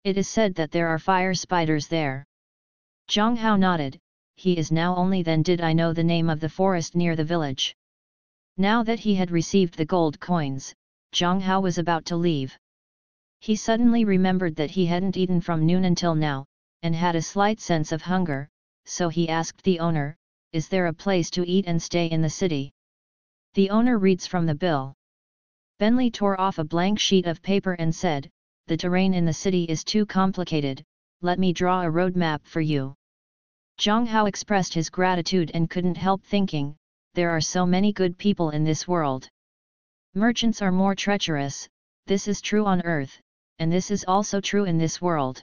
It is said that there are fire spiders there." Zhang Hao nodded. "He is now only then did I know the name of the forest near the village." Now that he had received the gold coins, Zhang Hao was about to leave. He suddenly remembered that he hadn't eaten from noon until now, and had a slight sense of hunger, so he asked the owner, "Is there a place to eat and stay in the city?" The owner reads from the bill. Bentley tore off a blank sheet of paper and said, "The terrain in the city is too complicated, let me draw a road map for you." Zhang Hao expressed his gratitude and couldn't help thinking, there are so many good people in this world. Merchants are more treacherous, this is true on earth, and this is also true in this world.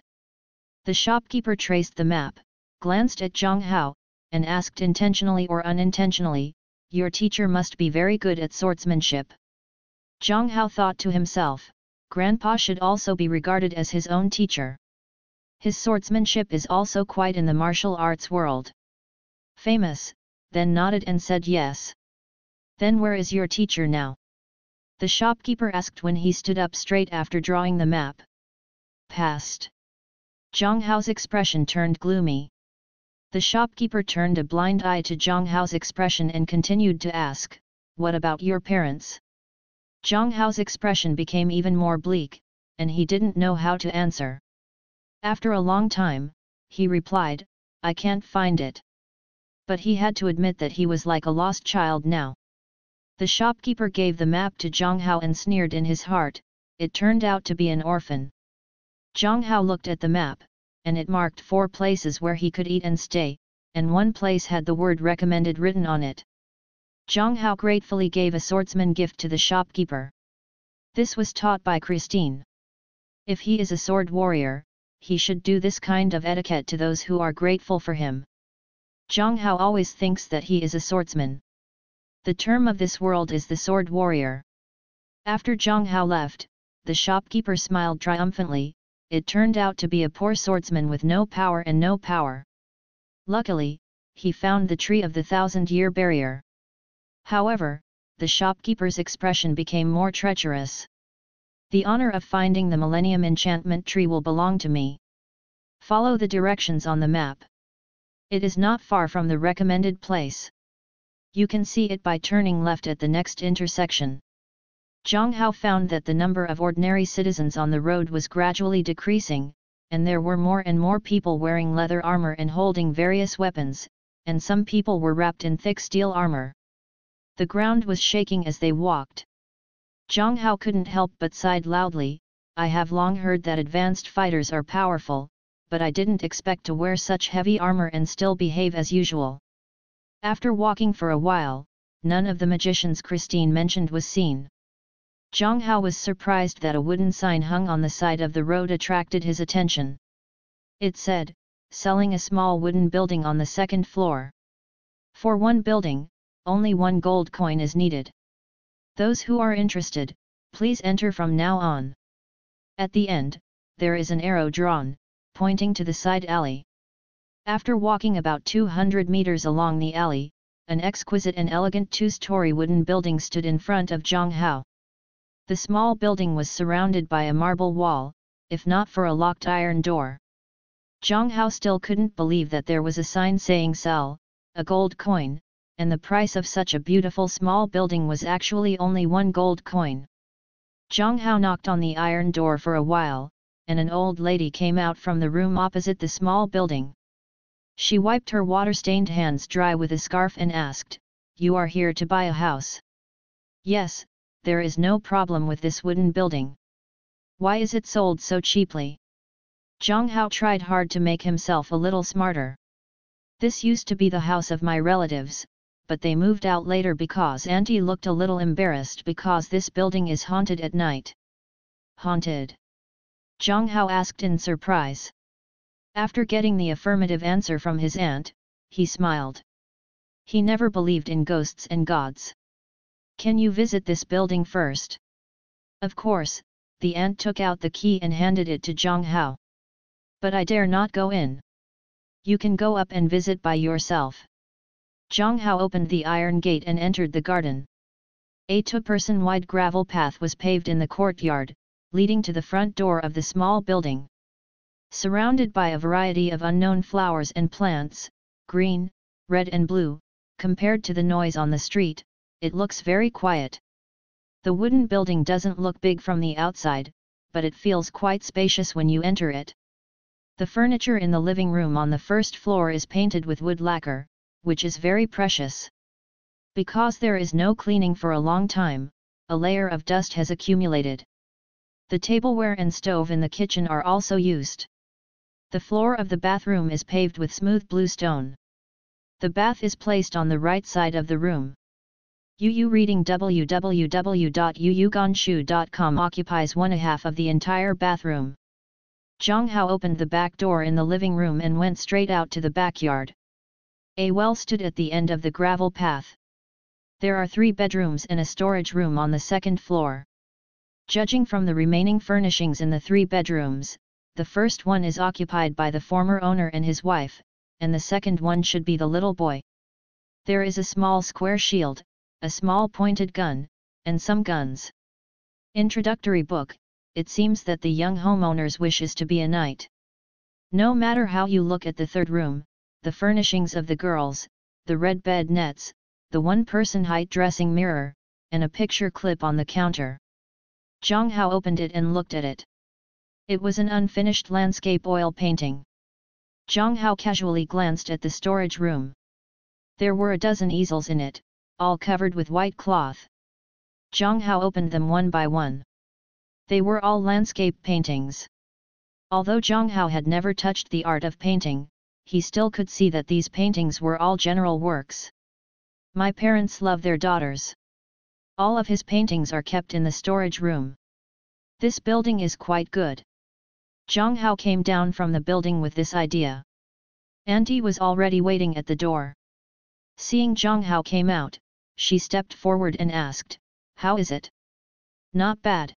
The shopkeeper traced the map, glanced at Zhang Hao, and asked intentionally or unintentionally, "Your teacher must be very good at swordsmanship." Zhang Hao thought to himself, Grandpa should also be regarded as his own teacher. His swordsmanship is also quite in the martial arts world. Famous, then nodded and said yes. "Then where is your teacher now?" the shopkeeper asked when he stood up straight after drawing the map. "Past." Zhang Hao's expression turned gloomy. The shopkeeper turned a blind eye to Zhang Hao's expression and continued to ask, "What about your parents?" Zhang Hao's expression became even more bleak, and he didn't know how to answer. After a long time, he replied, "I can't find it." But he had to admit that he was like a lost child now. The shopkeeper gave the map to Zhang Hao and sneered in his heart, it turned out to be an orphan. Zhang Hao looked at the map, and it marked 4 places where he could eat and stay, and 1 place had the word recommended written on it. Zhang Hao gratefully gave a swordsman gift to the shopkeeper. This was taught by Christine. If he is a sword warrior, he should do this kind of etiquette to those who are grateful for him. Zhang Hao always thinks that he is a swordsman. The term of this world is the sword warrior. After Zhang Hao left, the shopkeeper smiled triumphantly, it turned out to be a poor swordsman with no power and no power. Luckily, he found the tree of the 1,000-year barrier. However, the shopkeeper's expression became more treacherous. "The honor of finding the Millennium Enchantment Tree will belong to me. Follow the directions on the map. It is not far from the recommended place. You can see it by turning left at the next intersection." Zhang Hao found that the number of ordinary citizens on the road was gradually decreasing, and there were more and more people wearing leather armor and holding various weapons, and some people were wrapped in thick steel armor. The ground was shaking as they walked. Zhang Hao couldn't help but sighed loudly. I have long heard that advanced fighters are powerful, but I didn't expect to wear such heavy armor and still behave as usual. After walking for a while, none of the magicians Christine mentioned was seen. Zhang Hao was surprised that a wooden sign hung on the side of the road attracted his attention. It said, selling a small wooden building on the second floor. For one building, only 1 gold coin is needed. Those who are interested, please enter from now on. At the end, there is an arrow drawn, pointing to the side alley. After walking about 200 meters along the alley, an exquisite and elegant 2-story wooden building stood in front of Zhang Hao. The small building was surrounded by a marble wall, if not for a locked iron door. Zhang Hao still couldn't believe that there was a sign saying sell, a gold coin, and the price of such a beautiful small building was actually only 1 gold coin. Zhang Hao knocked on the iron door for a while, and an old lady came out from the room opposite the small building. She wiped her water-stained hands dry with a scarf and asked, "You are here to buy a house?" "Yes, there is no problem with this wooden building. Why is it sold so cheaply?" Zhang Hao tried hard to make himself a little smarter. "This used to be the house of my relatives, but they moved out later because Auntie looked a little embarrassed because this building is haunted at night." "Haunted?" Zhang Hao asked in surprise. After getting the affirmative answer from his aunt, he smiled. He never believed in ghosts and gods. "Can you visit this building first?" Of course, the aunt took out the key and handed it to Zhang Hao. "But I dare not go in. You can go up and visit by yourself." Zhang Hao opened the iron gate and entered the garden. A 2-person wide gravel path was paved in the courtyard, leading to the front door of the small building. Surrounded by a variety of unknown flowers and plants, green, red and blue, compared to the noise on the street, it looks very quiet. The wooden building doesn't look big from the outside, but it feels quite spacious when you enter it. The furniture in the living room on the first floor is painted with wood lacquer, which is very precious. Because there is no cleaning for a long time, a layer of dust has accumulated. The tableware and stove in the kitchen are also used. The floor of the bathroom is paved with smooth blue stone. The bath is placed on the right side of the room. UU reading www.uuganshu.com occupies 1/2 of the entire bathroom. Zhang Hao opened the back door in the living room and went straight out to the backyard. A well stood at the end of the gravel path. There are 3 bedrooms and a storage room on the second floor. Judging from the remaining furnishings in the 3 bedrooms, the first one is occupied by the former owner and his wife, and the second one should be the little boy. There is a small square shield, a small pointed gun, and some guns. Introductory book. It seems that the young homeowner's wish is to be a knight. No matter how you look at the third room, the furnishings of the girls, the red bed nets, the 1-person height dressing mirror, and a picture clip on the counter. Zhang Hao opened it and looked at it. It was an unfinished landscape oil painting. Zhang Hao casually glanced at the storage room. There were a dozen easels in it, all covered with white cloth. Zhang Hao opened them one by one. They were all landscape paintings. Although Zhang Hao had never touched the art of painting, he still could see that these paintings were all general works. My parents love their daughters. All of his paintings are kept in the storage room. This building is quite good. Zhang Hao came down from the building with this idea. Auntie was already waiting at the door. Seeing Zhang Hao came out, she stepped forward and asked, "How is it?" "Not bad."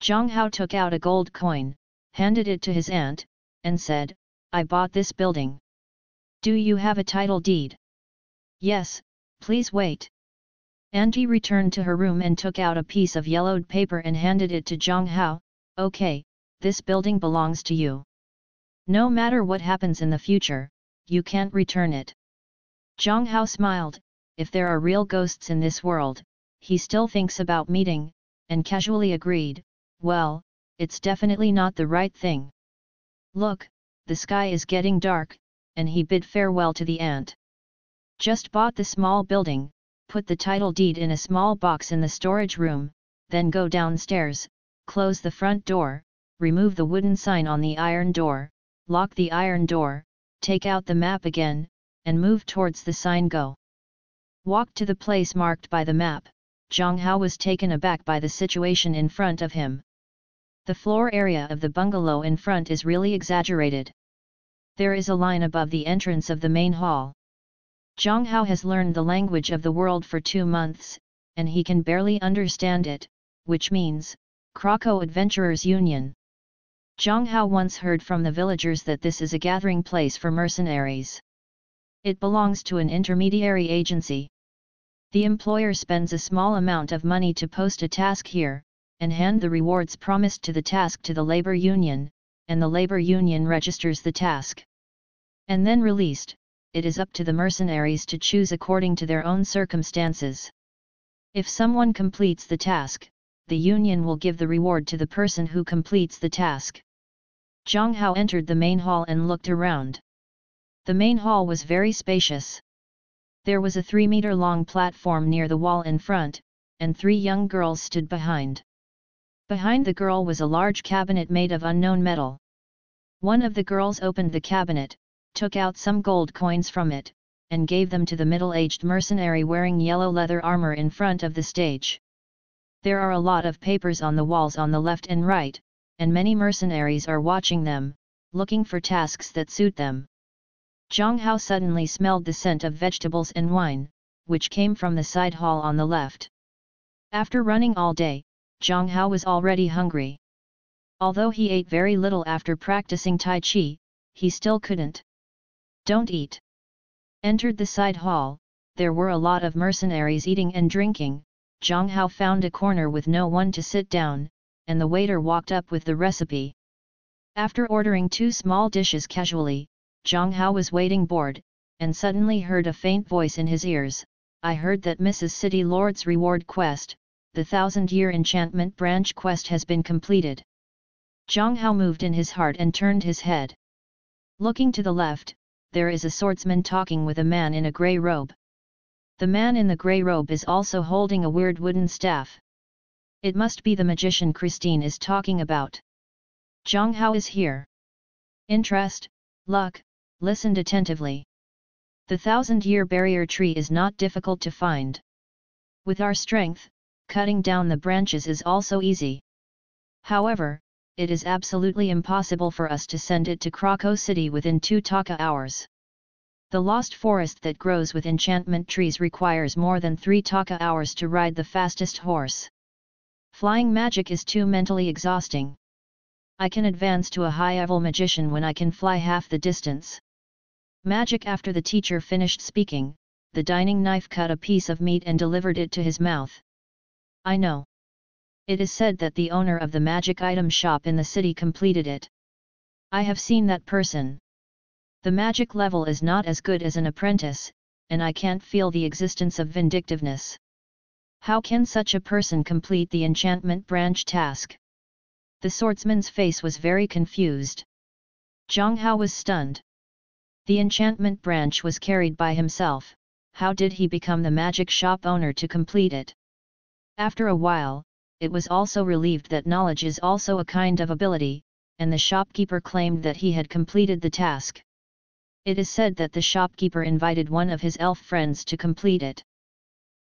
Zhang Hao took out a gold coin, handed it to his aunt, and said, "I bought this building. Do you have a title deed?" "Yes, please wait." Auntie returned to her room and took out a piece of yellowed paper and handed it to Zhang Hao. "Okay, this building belongs to you. No matter what happens in the future, you can't return it." Zhang Hao smiled. If there are real ghosts in this world, he still thinks about meeting, and casually agreed, "Well, it's definitely not the right thing. Look, the sky is getting dark," and he bid farewell to the aunt. Just bought the small building, put the title deed in a small box in the storage room, then go downstairs, close the front door, remove the wooden sign on the iron door, lock the iron door, take out the map again, and move towards the sign go. Walked to the place marked by the map. Zhang Hao was taken aback by the situation in front of him. The floor area of the bungalow in front is really exaggerated. There is a line above the entrance of the main hall. Zhang Hao has learned the language of the world for 2 months, and he can barely understand it, which means, Krakow Adventurers Union. Zhang Hao once heard from the villagers that this is a gathering place for mercenaries. It belongs to an intermediary agency. The employer spends a small amount of money to post a task here, and hand the rewards promised to the task to the labor union, and the labor union registers the task. And then released, it is up to the mercenaries to choose according to their own circumstances. If someone completes the task, the union will give the reward to the person who completes the task. Zhang Hao entered the main hall and looked around. The main hall was very spacious. There was a 3-meter-long platform near the wall in front, and 3 young girls stood behind. Behind the girl was a large cabinet made of unknown metal. One of the girls opened the cabinet, took out some gold coins from it, and gave them to the middle-aged mercenary wearing yellow leather armor in front of the stage. There are a lot of papers on the walls on the left and right, and many mercenaries are watching them, looking for tasks that suit them. Zhang Hao suddenly smelled the scent of vegetables and wine, which came from the side hall on the left. After running all day, Zhang Hao was already hungry. Although he ate very little after practicing Tai Chi, he still couldn't. Don't eat. Entered the side hall, there were a lot of mercenaries eating and drinking. Zhang Hao found a corner with no one to sit down, and the waiter walked up with the recipe. After ordering 2 small dishes casually, Zhang Hao was waiting bored, and suddenly heard a faint voice in his ears. I heard that Mrs. City Lord's reward quest, the 1000-year enchantment branch quest has been completed. Zhang Hao moved in his heart and turned his head. Looking to the left, there is a swordsman talking with a man in a grey robe. The man in the grey robe is also holding a weird wooden staff. It must be the magician Christine is talking about. Zhang Hao is here. Interest, luck, listened attentively. The 1000-year barrier tree is not difficult to find. With our strength, cutting down the branches is also easy. However, it is absolutely impossible for us to send it to Krakow City within 2 taka hours. The lost forest that grows with enchantment trees requires more than 3 taka hours to ride the fastest horse. Flying magic is too mentally exhausting. I can advance to a high-level magician when I can fly half the distance. Magic. After the teacher finished speaking, the dining knife cut a piece of meat and delivered it to his mouth. I know. It is said that the owner of the magic item shop in the city completed it. I have seen that person. The magic level is not as good as an apprentice, and I can't feel the existence of vindictiveness. How can such a person complete the enchantment branch task? The swordsman's face was very confused. Zhang Hao was stunned. The enchantment branch was carried by himself. How did he become the magic shop owner to complete it? After a while, it was also relieved that knowledge is also a kind of ability, and the shopkeeper claimed that he had completed the task. It is said that the shopkeeper invited one of his elf friends to complete it.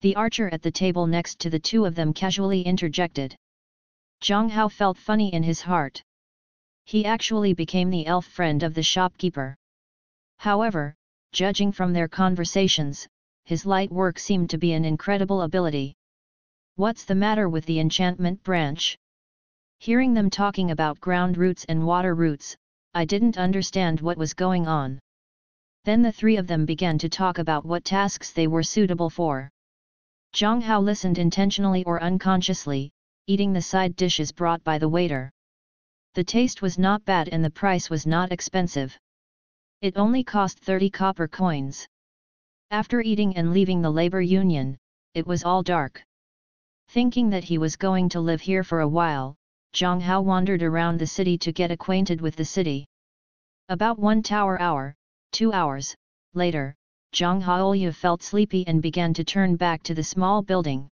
The archer at the table next to the 2 of them casually interjected. Zhang Hao felt funny in his heart. He actually became the elf friend of the shopkeeper. However, judging from their conversations, his light work seemed to be an incredible ability. What's the matter with the enchantment branch? Hearing them talking about ground roots and water roots, I didn't understand what was going on. Then the 3 of them began to talk about what tasks they were suitable for. Zhang Hao listened intentionally or unconsciously, eating the side dishes brought by the waiter. The taste was not bad and the price was not expensive. It only cost 30 copper coins. After eating and leaving the labor union, it was all dark. Thinking that he was going to live here for a while, Zhang Hao wandered around the city to get acquainted with the city. About 1 hour, 2 hours, later, Zhang Haoyu felt sleepy and began to turn back to the small building.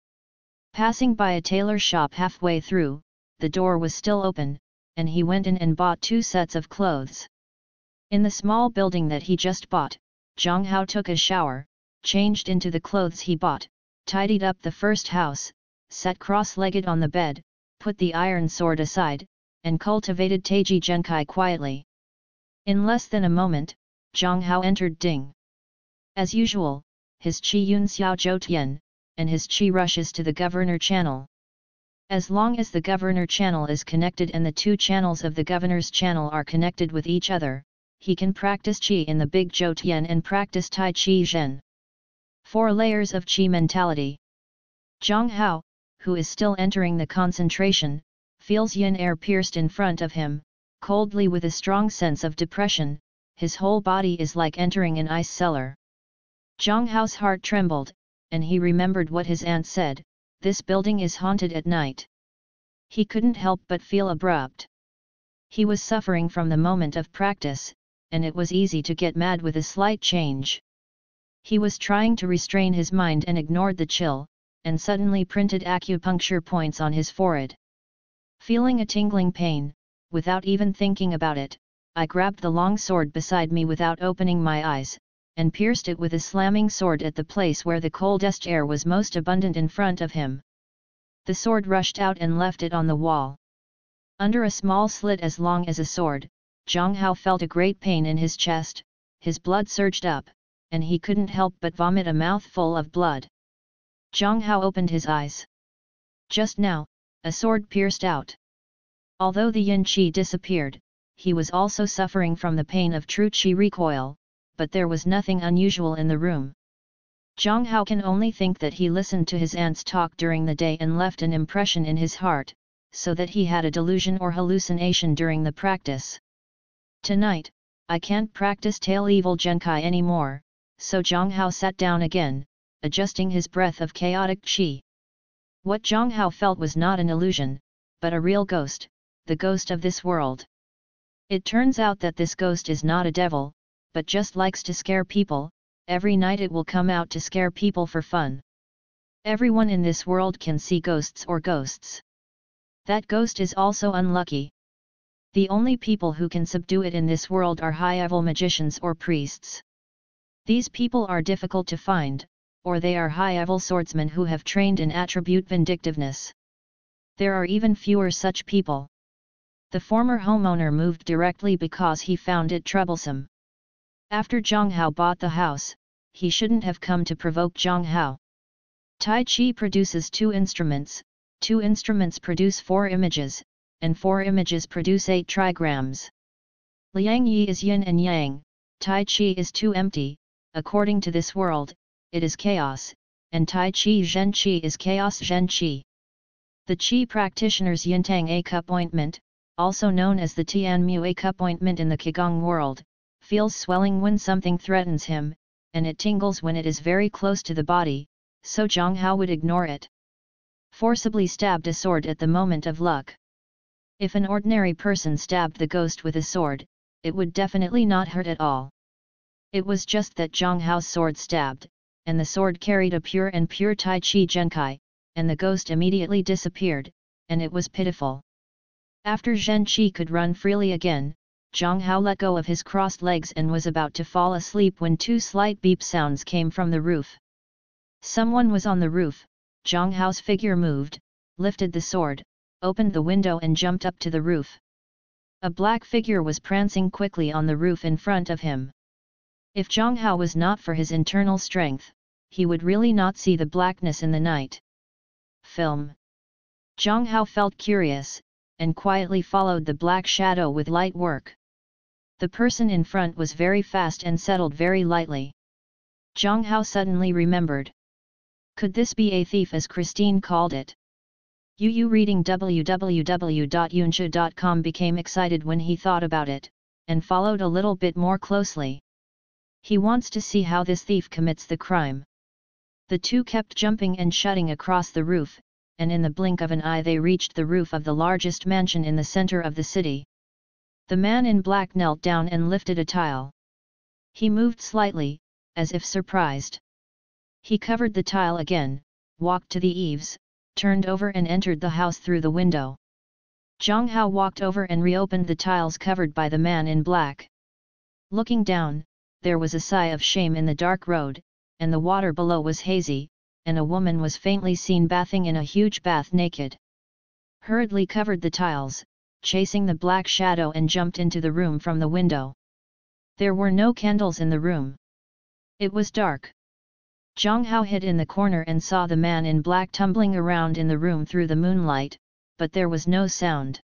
Passing by a tailor shop halfway through, the door was still open, and he went in and bought 2 sets of clothes. In the small building that he just bought, Zhang Hao took a shower, changed into the clothes he bought, tidied up the first house, sat cross-legged on the bed, put the iron sword aside, and cultivated Taiji Genkai quietly. In less than a moment, Zhang Hao entered Ding. As usual, his qi yun xiao zhou tian, and his qi rushes to the governor channel. As long as the governor channel is connected and the 2 channels of the governor's channel are connected with each other, he can practice qi in the big zhou tian and practice tai chi zhen. 4 layers of qi mentality. Zhang Hao, who is still entering the concentration, feels yin air pierced in front of him, coldly with a strong sense of depression. His whole body is like entering an ice cellar. Zhang Hao's heart trembled, and he remembered what his aunt said, this building is haunted at night. He couldn't help but feel abrupt. He was suffering from the moment of practice, and it was easy to get mad with a slight change. He was trying to restrain his mind and ignored the chill, and suddenly printed acupuncture points on his forehead. Feeling a tingling pain, without even thinking about it, I grabbed the long sword beside me without opening my eyes, and pierced it with a slamming sword at the place where the coldest air was most abundant in front of him. The sword rushed out and left it on the wall. Under a small slit as long as a sword, Zhang Hao felt a great pain in his chest, his blood surged up, and he couldn't help but vomit a mouthful of blood. Zhang Hao opened his eyes. Just now, a sword pierced out. Although the yin qi disappeared, he was also suffering from the pain of true qi recoil, but there was nothing unusual in the room. Zhang Hao can only think that he listened to his aunt's talk during the day and left an impression in his heart, so that he had a delusion or hallucination during the practice. Tonight, I can't practice tail evil Genkai anymore, so Zhang Hao sat down again, adjusting his breath of chaotic qi. What Zhang Hao felt was not an illusion, but a real ghost, the ghost of this world. It turns out that this ghost is not a devil, but just likes to scare people. Every night it will come out to scare people for fun. Everyone in this world can see ghosts or ghosts. That ghost is also unlucky. The only people who can subdue it in this world are high-level magicians or priests. These people are difficult to find, or they are high-level swordsmen who have trained in attribute vindictiveness. There are even fewer such people. The former homeowner moved directly because he found it troublesome. After Zhang Hao bought the house, he shouldn't have come to provoke Zhang Hao. Tai Chi produces 2 instruments, 2 instruments produce 4 images, and 4 images produce 8 trigrams. Liang Yi is yin and yang, Tai Chi is too empty, according to this world, it is chaos, and Tai Chi Zhen Qi is chaos Zhen Qi. The Qi practitioner's Yintang A cup ointment, also known as the Tian Mu A cup ointment in the Qigong world, feels swelling when something threatens him, and it tingles when it is very close to the body, so Zhang Hao would ignore it. Forcibly stabbed a sword at the moment of luck. If an ordinary person stabbed the ghost with a sword, it would definitely not hurt at all. It was just that Zhang Hao's sword stabbed, and the sword carried a pure Tai Chi Genkai, and the ghost immediately disappeared, and it was pitiful. After Zhen Qi could run freely again, Zhang Hao let go of his crossed legs and was about to fall asleep when 2 slight beep sounds came from the roof. Someone was on the roof. Zhang Hao's figure moved, lifted the sword, opened the window and jumped up to the roof. A black figure was prancing quickly on the roof in front of him. If Zhang Hao was not for his internal strength, he would really not see the blackness in the night. Film. Zhang Hao felt curious, and quietly followed the black shadow with light work. The person in front was very fast and settled very lightly. Zhang Hao suddenly remembered. Could this be a thief as Christine called it? Yu reading www.yunsha.com became excited when he thought about it, and followed a little bit more closely. He wants to see how this thief commits the crime. The 2 kept jumping and shutting across the roof, and in the blink of an eye they reached the roof of the largest mansion in the center of the city. The man in black knelt down and lifted a tile. He moved slightly, as if surprised. He covered the tile again, walked to the eaves, turned over and entered the house through the window. Zhang Hao walked over and reopened the tiles covered by the man in black. Looking down, there was a sigh of shame in the dark road, and the water below was hazy, and a woman was faintly seen bathing in a huge bath naked. Hurriedly covered the tiles, chasing the black shadow, and jumped into the room from the window. There were no candles in the room. It was dark. Zhang Hao hid in the corner and saw the man in black tumbling around in the room through the moonlight, but there was no sound.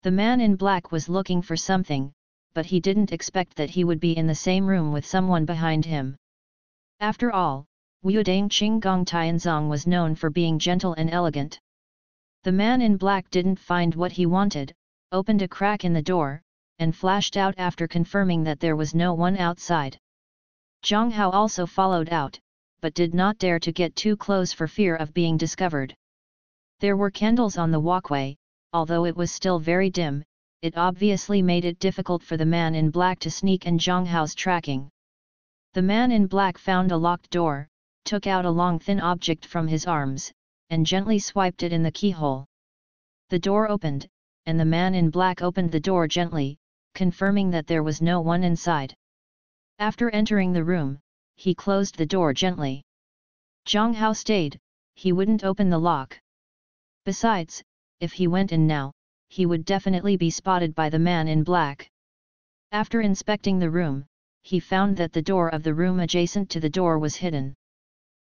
The man in black was looking for something, but he didn't expect that he would be in the same room with someone behind him. After all, Wudang Qinggong Tianzong was known for being gentle and elegant. The man in black didn't find what he wanted, opened a crack in the door, and flashed out after confirming that there was no one outside. Zhang Hao also followed out, but did not dare to get too close for fear of being discovered. There were candles on the walkway, although it was still very dim. It obviously made it difficult for the man in black to sneak in Zhang Hao's tracking. The man in black found a locked door, took out a long thin object from his arms, and gently swiped it in the keyhole. The door opened, and the man in black opened the door gently, confirming that there was no one inside. After entering the room, he closed the door gently. Zhang Hao stayed, he wouldn't open the lock. Besides, if he went in now, he would definitely be spotted by the man in black. After inspecting the room, he found that the door of the room adjacent to the door was hidden.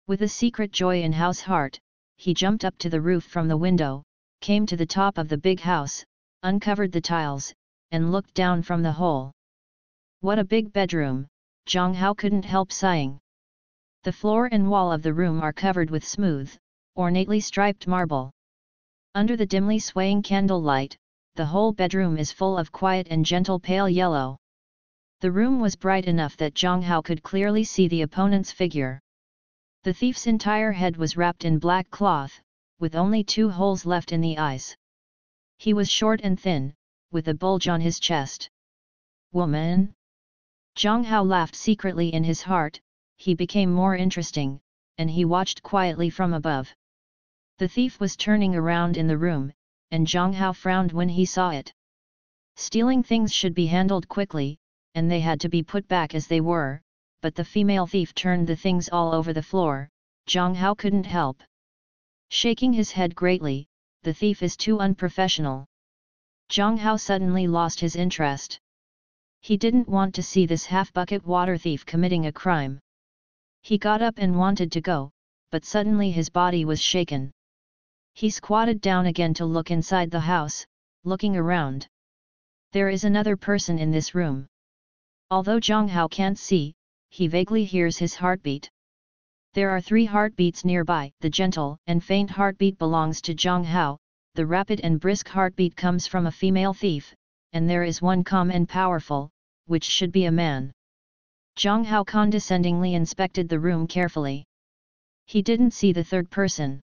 With a secret joy in Hao's heart, he jumped up to the roof from the window, came to the top of the big house, uncovered the tiles, and looked down from the hole. What a big bedroom, Zhang Hao couldn't help sighing. The floor and wall of the room are covered with smooth, ornately striped marble. Under the dimly swaying candlelight, the whole bedroom is full of quiet and gentle pale yellow. The room was bright enough that Zhang Hao could clearly see the opponent's figure. The thief's entire head was wrapped in black cloth, with only 2 holes left in the eyes. He was short and thin, with a bulge on his chest. Woman? Zhang Hao laughed secretly in his heart. He became more interesting, and he watched quietly from above. The thief was turning around in the room, and Zhang Hao frowned when he saw it. Stealing things should be handled quickly, and they had to be put back as they were, but the female thief turned the things all over the floor. Zhang Hao couldn't help shaking his head greatly. The thief is too unprofessional. Zhang Hao suddenly lost his interest. He didn't want to see this half-bucket water thief committing a crime. He got up and wanted to go, but suddenly his body was shaken. He squatted down again to look inside the house, looking around. There is another person in this room. Although Zhang Hao can't see, he vaguely hears his heartbeat. There are 3 heartbeats nearby. The gentle and faint heartbeat belongs to Zhang Hao, the rapid and brisk heartbeat comes from a female thief, and there is one calm and powerful, which should be a man. Zhang Hao condescendingly inspected the room carefully. He didn't see the third person.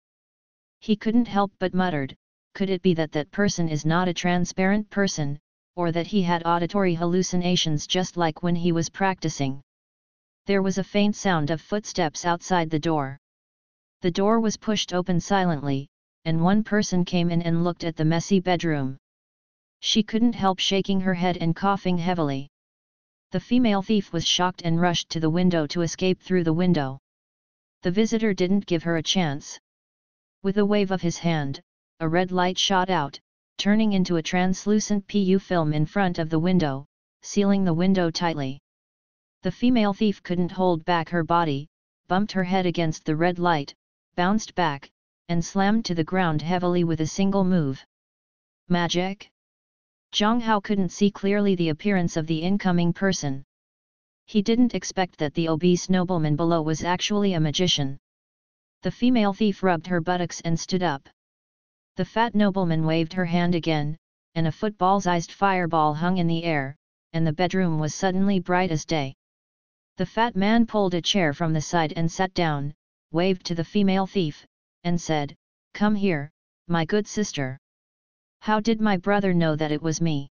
He couldn't help but muttered, could it be that that person is not a transparent person, or that he had auditory hallucinations just like when he was practicing? There was a faint sound of footsteps outside the door. The door was pushed open silently, and one person came in and looked at the messy bedroom. She couldn't help shaking her head and coughing heavily. The female thief was shocked and rushed to the window to escape through the window. The visitor didn't give her a chance. With a wave of his hand, a red light shot out, turning into a translucent PU film in front of the window, sealing the window tightly. The female thief couldn't hold back her body, bumped her head against the red light, bounced back, and slammed to the ground heavily with a single move. Magic? Zhang Hao couldn't see clearly the appearance of the incoming person. He didn't expect that the obese nobleman below was actually a magician. The female thief rubbed her buttocks and stood up. The fat nobleman waved her hand again, and a football-sized fireball hung in the air, and the bedroom was suddenly bright as day. The fat man pulled a chair from the side and sat down, waved to the female thief, and said, "Come here, my good sister. How did my brother know that it was me?"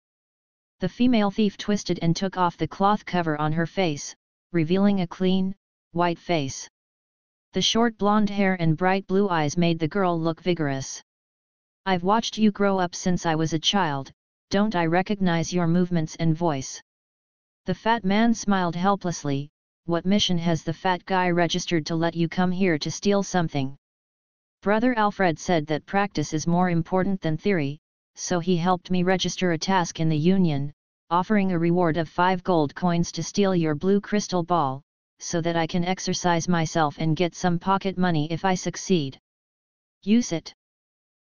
The female thief twisted and took off the cloth cover on her face, revealing a clean, white face. The short blonde hair and bright blue eyes made the girl look vigorous. "I've watched you grow up since I was a child, don't I recognize your movements and voice?" The fat man smiled helplessly. "What mission has the fat guy registered to let you come here to steal something?" Brother Alfred said that practice is more important than theory, so he helped me register a task in the Union, offering a reward of 5 gold coins to steal your blue crystal ball, so that I can exercise myself and get some pocket money if I succeed. Use it.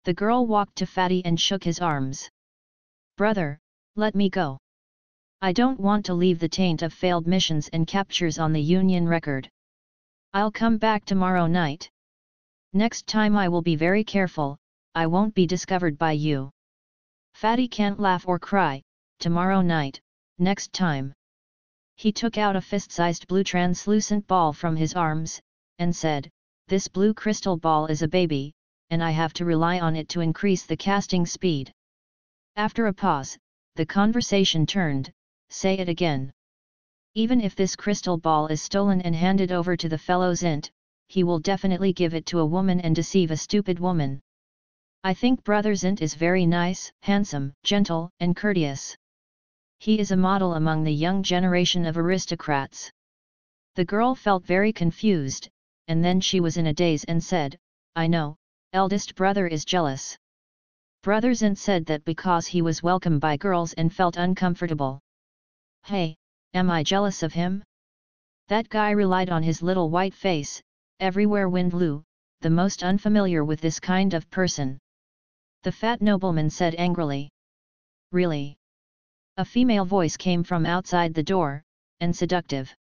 The girl walked to Fatty and shook his arms. "Brother, let me go. I don't want to leave the taint of failed missions and captures on the Union record. I'll come back tomorrow night. Next time I will be very careful, I won't be discovered by you." Fatty can't laugh or cry. Tomorrow night, next time. He took out a fist-sized blue translucent ball from his arms, and said, "This blue crystal ball is a baby, and I have to rely on it to increase the casting speed." After a pause, the conversation turned, "Say it again." "Even if this crystal ball is stolen and handed over to the fellow Zint, he will definitely give it to a woman and deceive a stupid woman. I think Brother Zint is very nice, handsome, gentle, and courteous. He is a model among the young generation of aristocrats." The girl felt very confused, and then she was in a daze and said, "I know, eldest brother is jealous." Brother Zint said that because he was welcomed by girls and felt uncomfortable. "Hey, am I jealous of him? That guy relied on his little white face, everywhere wind blew, the most unfamiliar with this kind of person." The fat nobleman said angrily. "Really?" A female voice came from outside the door, and seductive.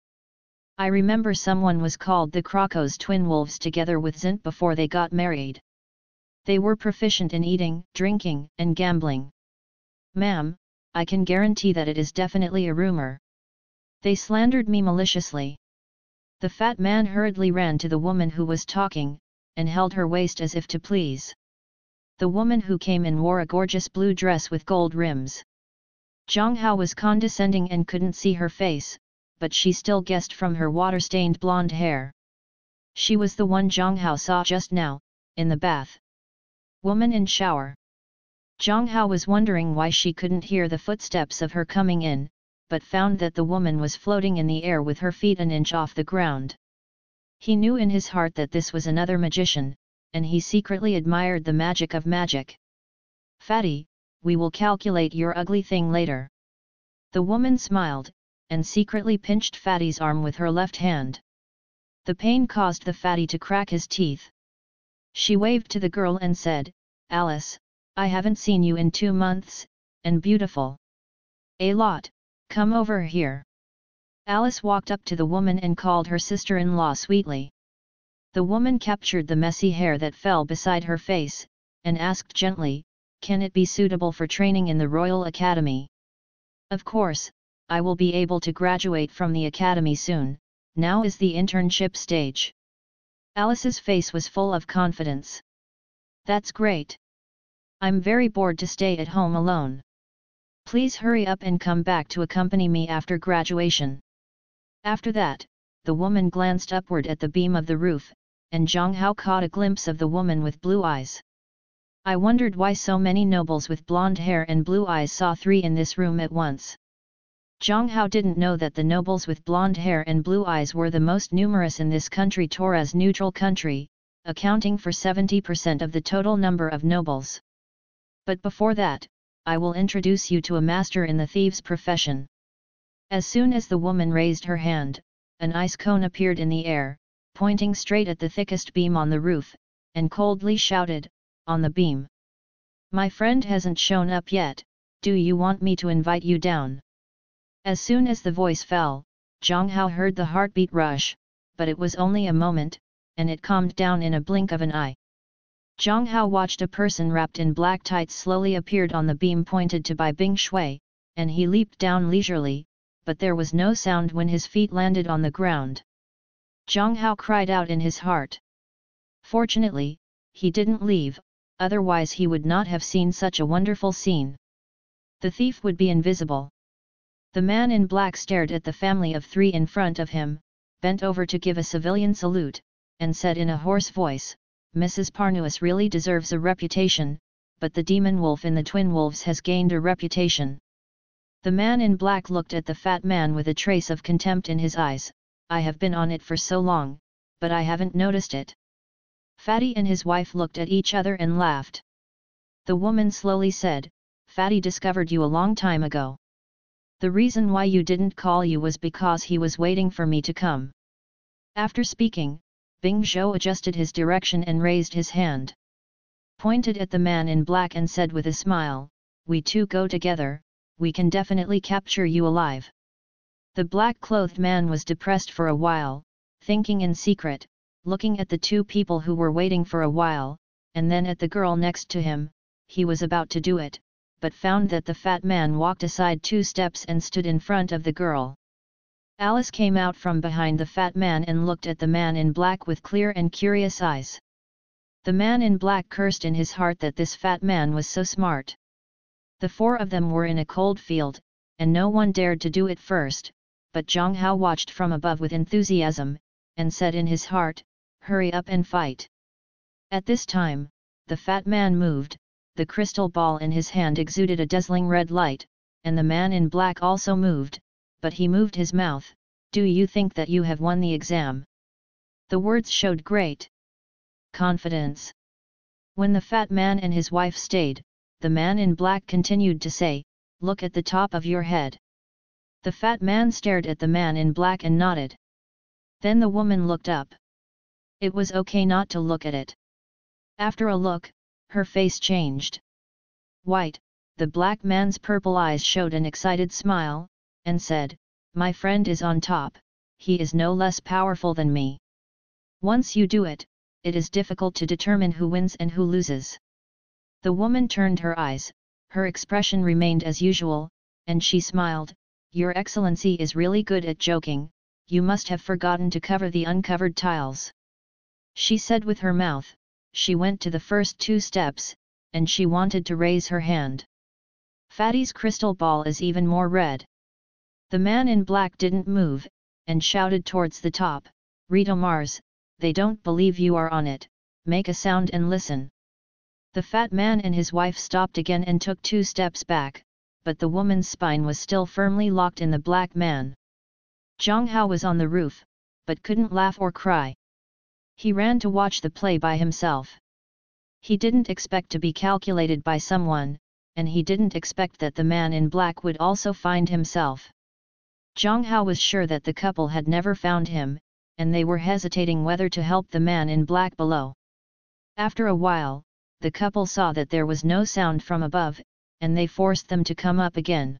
"I remember someone was called the Krakow's twin wolves together with Zint before they got married. They were proficient in eating, drinking, and gambling. Ma'am, I can guarantee that it is definitely a rumor. They slandered me maliciously." The fat man hurriedly ran to the woman who was talking, and held her waist as if to please. The woman who came in wore a gorgeous blue dress with gold rims. Zhang Hao was condescending and couldn't see her face, but she still guessed from her water-stained blonde hair. She was the one Zhang Hao saw just now, in the bath. Woman in shower. Zhang Hao was wondering why she couldn't hear the footsteps of her coming in, but found that the woman was floating in the air with her feet an inch off the ground. He knew in his heart that this was another magician, and he secretly admired the magic of magic. "Fatty, we will calculate your ugly thing later." The woman smiled, and secretly pinched Fatty's arm with her left hand. The pain caused the fatty to crack his teeth. She waved to the girl and said, "Alice, I haven't seen you in 2 months, and beautiful. A lot, come over here." Alice walked up to the woman and called her sister-in-law sweetly. The woman captured the messy hair that fell beside her face, and asked gently, "Can it be suitable for training in the Royal Academy?" "Of course, I will be able to graduate from the academy soon, now is the internship stage." Alice's face was full of confidence. "That's great. I'm very bored to stay at home alone. Please hurry up and come back to accompany me after graduation." After that, the woman glanced upward at the beam of the roof, and Zhang Hao caught a glimpse of the woman with blue eyes. I wondered why so many nobles with blonde hair and blue eyes saw 3 in this room at once. Zhang Hao didn't know that the nobles with blonde hair and blue eyes were the most numerous in this country, Torres neutral country, accounting for 70% of the total number of nobles. But before that, I will introduce you to a master in the thieves' profession. As soon as the woman raised her hand, an ice cone appeared in the air, pointing straight at the thickest beam on the roof, and coldly shouted, "On the beam. My friend hasn't shown up yet, do you want me to invite you down?" As soon as the voice fell, Zhang Hao heard the heartbeat rush, but it was only a moment, and it calmed down in a blink of an eye. Zhang Hao watched a person wrapped in black tights slowly appeared on the beam pointed to by Bing Shui, and he leaped down leisurely, but there was no sound when his feet landed on the ground. Zhang Hao cried out in his heart. Fortunately, he didn't leave, otherwise he would not have seen such a wonderful scene. The thief would be invisible. The man in black stared at the family of 3 in front of him, bent over to give a civilian salute, and said in a hoarse voice, "Mrs. Parnuas really deserves a reputation, but the demon wolf in the twin wolves has gained a reputation." The man in black looked at the fat man with a trace of contempt in his eyes. "I have been on it for so long, but I haven't noticed it." Fatty and his wife looked at each other and laughed. The woman slowly said, "Fatty discovered you a long time ago. The reason why you didn't call you was because he was waiting for me to come." After speaking, Bing Zhou adjusted his direction and raised his hand, pointed at the man in black and said with a smile, "We two go together, we can definitely capture you alive." The black-clothed man was depressed for a while, thinking in secret, looking at the 2 people who were waiting for a while, and then at the girl next to him. He was about to do it, but found that the fat man walked aside 2 steps and stood in front of the girl. Alice came out from behind the fat man and looked at the man in black with clear and curious eyes. The man in black cursed in his heart that this fat man was so smart. The 4 of them were in a cold field, and no one dared to do it first, but Zhang Hao watched from above with enthusiasm, and said in his heart, "Hurry up and fight." At this time, the fat man moved, the crystal ball in his hand exuded a dazzling red light, and the man in black also moved, but he moved his mouth. "Do you think that you have won the exam?" The words showed great confidence. When the fat man and his wife stayed, the man in black continued to say, "Look at the top of your head." The fat man stared at the man in black and nodded. Then the woman looked up. It was okay not to look at it. After a look, her face changed. White, the black man's purple eyes showed an excited smile, and said, "My friend is on top, he is no less powerful than me. Once you do it, it is difficult to determine who wins and who loses." The woman turned her eyes, her expression remained as usual, and she smiled, "Your Excellency is really good at joking, you must have forgotten to cover the uncovered tiles." She said with her mouth. She went to the first 2 steps, and she wanted to raise her hand. Fatty's crystal ball is even more red. The man in black didn't move, and shouted towards the top, "Rito Mars, they don't believe you are on it, make a sound and listen." The fat man and his wife stopped again and took 2 steps back, but the woman's spine was still firmly locked in the black man. Zhang Hao was on the roof, but couldn't laugh or cry. He ran to watch the play by himself. He didn't expect to be calculated by someone, and he didn't expect that the man in black would also find himself. Zhang Hao was sure that the couple had never found him, and they were hesitating whether to help the man in black below. After a while, the couple saw that there was no sound from above, and they forced them to come up again.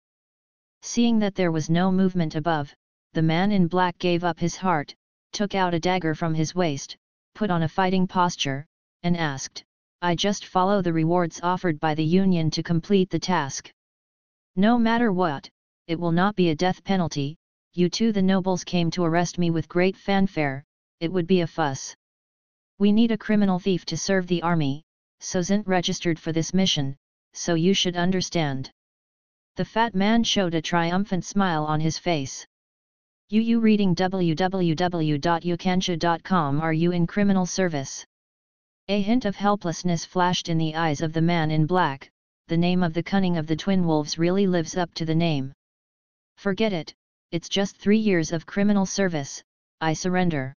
Seeing that there was no movement above, the man in black gave up his heart, took out a dagger from his waist, put on a fighting posture, and asked, "I just follow the rewards offered by the Union to complete the task. No matter what, it will not be a death penalty. You two the nobles came to arrest me with great fanfare, it would be a fuss. We need a criminal thief to serve the army, so isn't registered for this mission, so you should understand." The fat man showed a triumphant smile on his face. You reading www.youkansha.com. Are you in criminal service? A hint of helplessness flashed in the eyes of the man in black. The name of the cunning of the twin wolves really lives up to the name. "Forget it, it's just 3 years of criminal service, I surrender."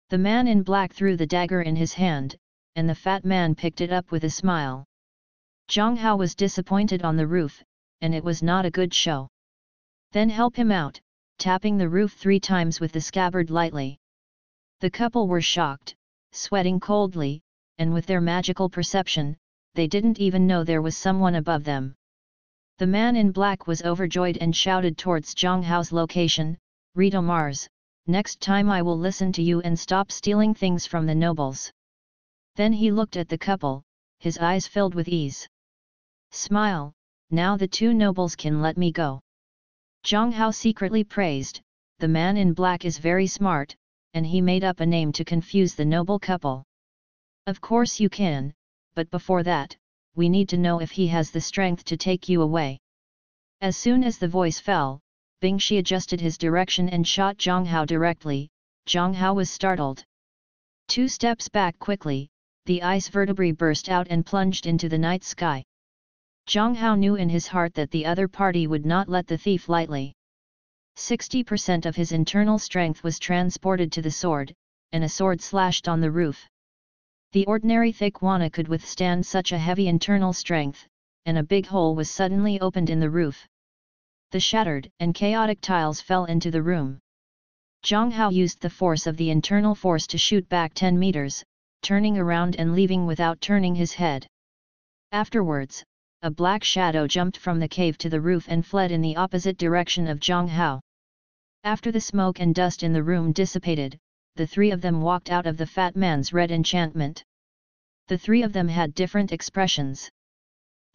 The man in black threw the dagger in his hand, and the fat man picked it up with a smile. Zhang Hao was disappointed on the roof, and it was not a good show. "Then help him out," tapping the roof 3 times with the scabbard lightly. The couple were shocked, sweating coldly, and with their magical perception, they didn't even know there was someone above them. The man in black was overjoyed and shouted towards Zhang Hao's location, "Rito Mars, next time I will listen to you and stop stealing things from the nobles." Then he looked at the couple, his eyes filled with ease. "Smile, now the 2 nobles can let me go." Zhang Hao secretly praised, the man in black is very smart, and he made up a name to confuse the noble couple. "Of course you can, but before that, we need to know if he has the strength to take you away." As soon as the voice fell, Bing Shi adjusted his direction and shot Zhang Hao directly. Zhang Hao was startled. 2 steps back quickly, the ice vertebrae burst out and plunged into the night sky. Zhang Hao knew in his heart that the other party would not let the thief lightly. 60% of his internal strength was transported to the sword, and a sword slashed on the roof. The ordinary thick wana could withstand such a heavy internal strength, and a big hole was suddenly opened in the roof. The shattered and chaotic tiles fell into the room. Zhang Hao used the force of the internal force to shoot back 10 meters, turning around and leaving without turning his head. Afterwards, a black shadow jumped from the cave to the roof and fled in the opposite direction of Zhang Hao. After the smoke and dust in the room dissipated, the 3 of them walked out of the fat man's red enchantment. The 3 of them had different expressions.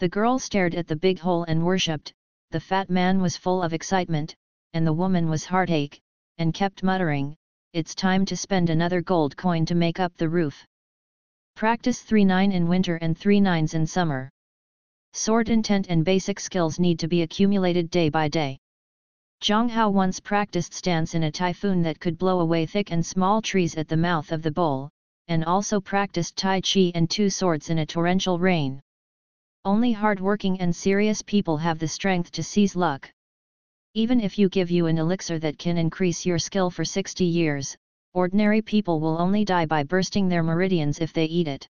The girl stared at the big hole and worshipped, the fat man was full of excitement, and the woman was heartache, and kept muttering, "It's time to spend another gold coin to make up the roof." Practice 3-9 in winter and 3-9s in summer. Sword intent and basic skills need to be accumulated day by day. Zhang Hao once practiced stance in a typhoon that could blow away thick and small trees at the mouth of the bowl, and also practiced Tai Chi and 2 swords in a torrential rain. Only hard-working and serious people have the strength to seize luck. Even if you give you an elixir that can increase your skill for 60 years, ordinary people will only die by bursting their meridians if they eat it.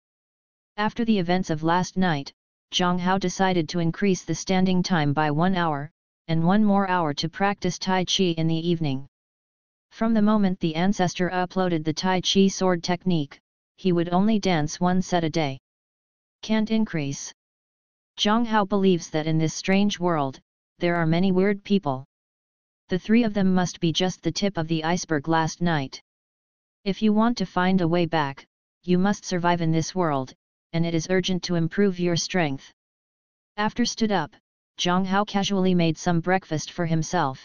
After the events of last night, Zhang Hao decided to increase the standing time by 1 hour, and 1 more hour to practice Tai Chi in the evening. From the moment the ancestor uploaded the Tai Chi sword technique, he would only dance 1 set a day. Can't increase. Zhang Hao believes that in this strange world, there are many weird people. The 3 of them must be just the tip of the iceberg last night. If you want to find a way back, you must survive in this world, and it is urgent to improve your strength. After stood up, Zhang Hao casually made some breakfast for himself.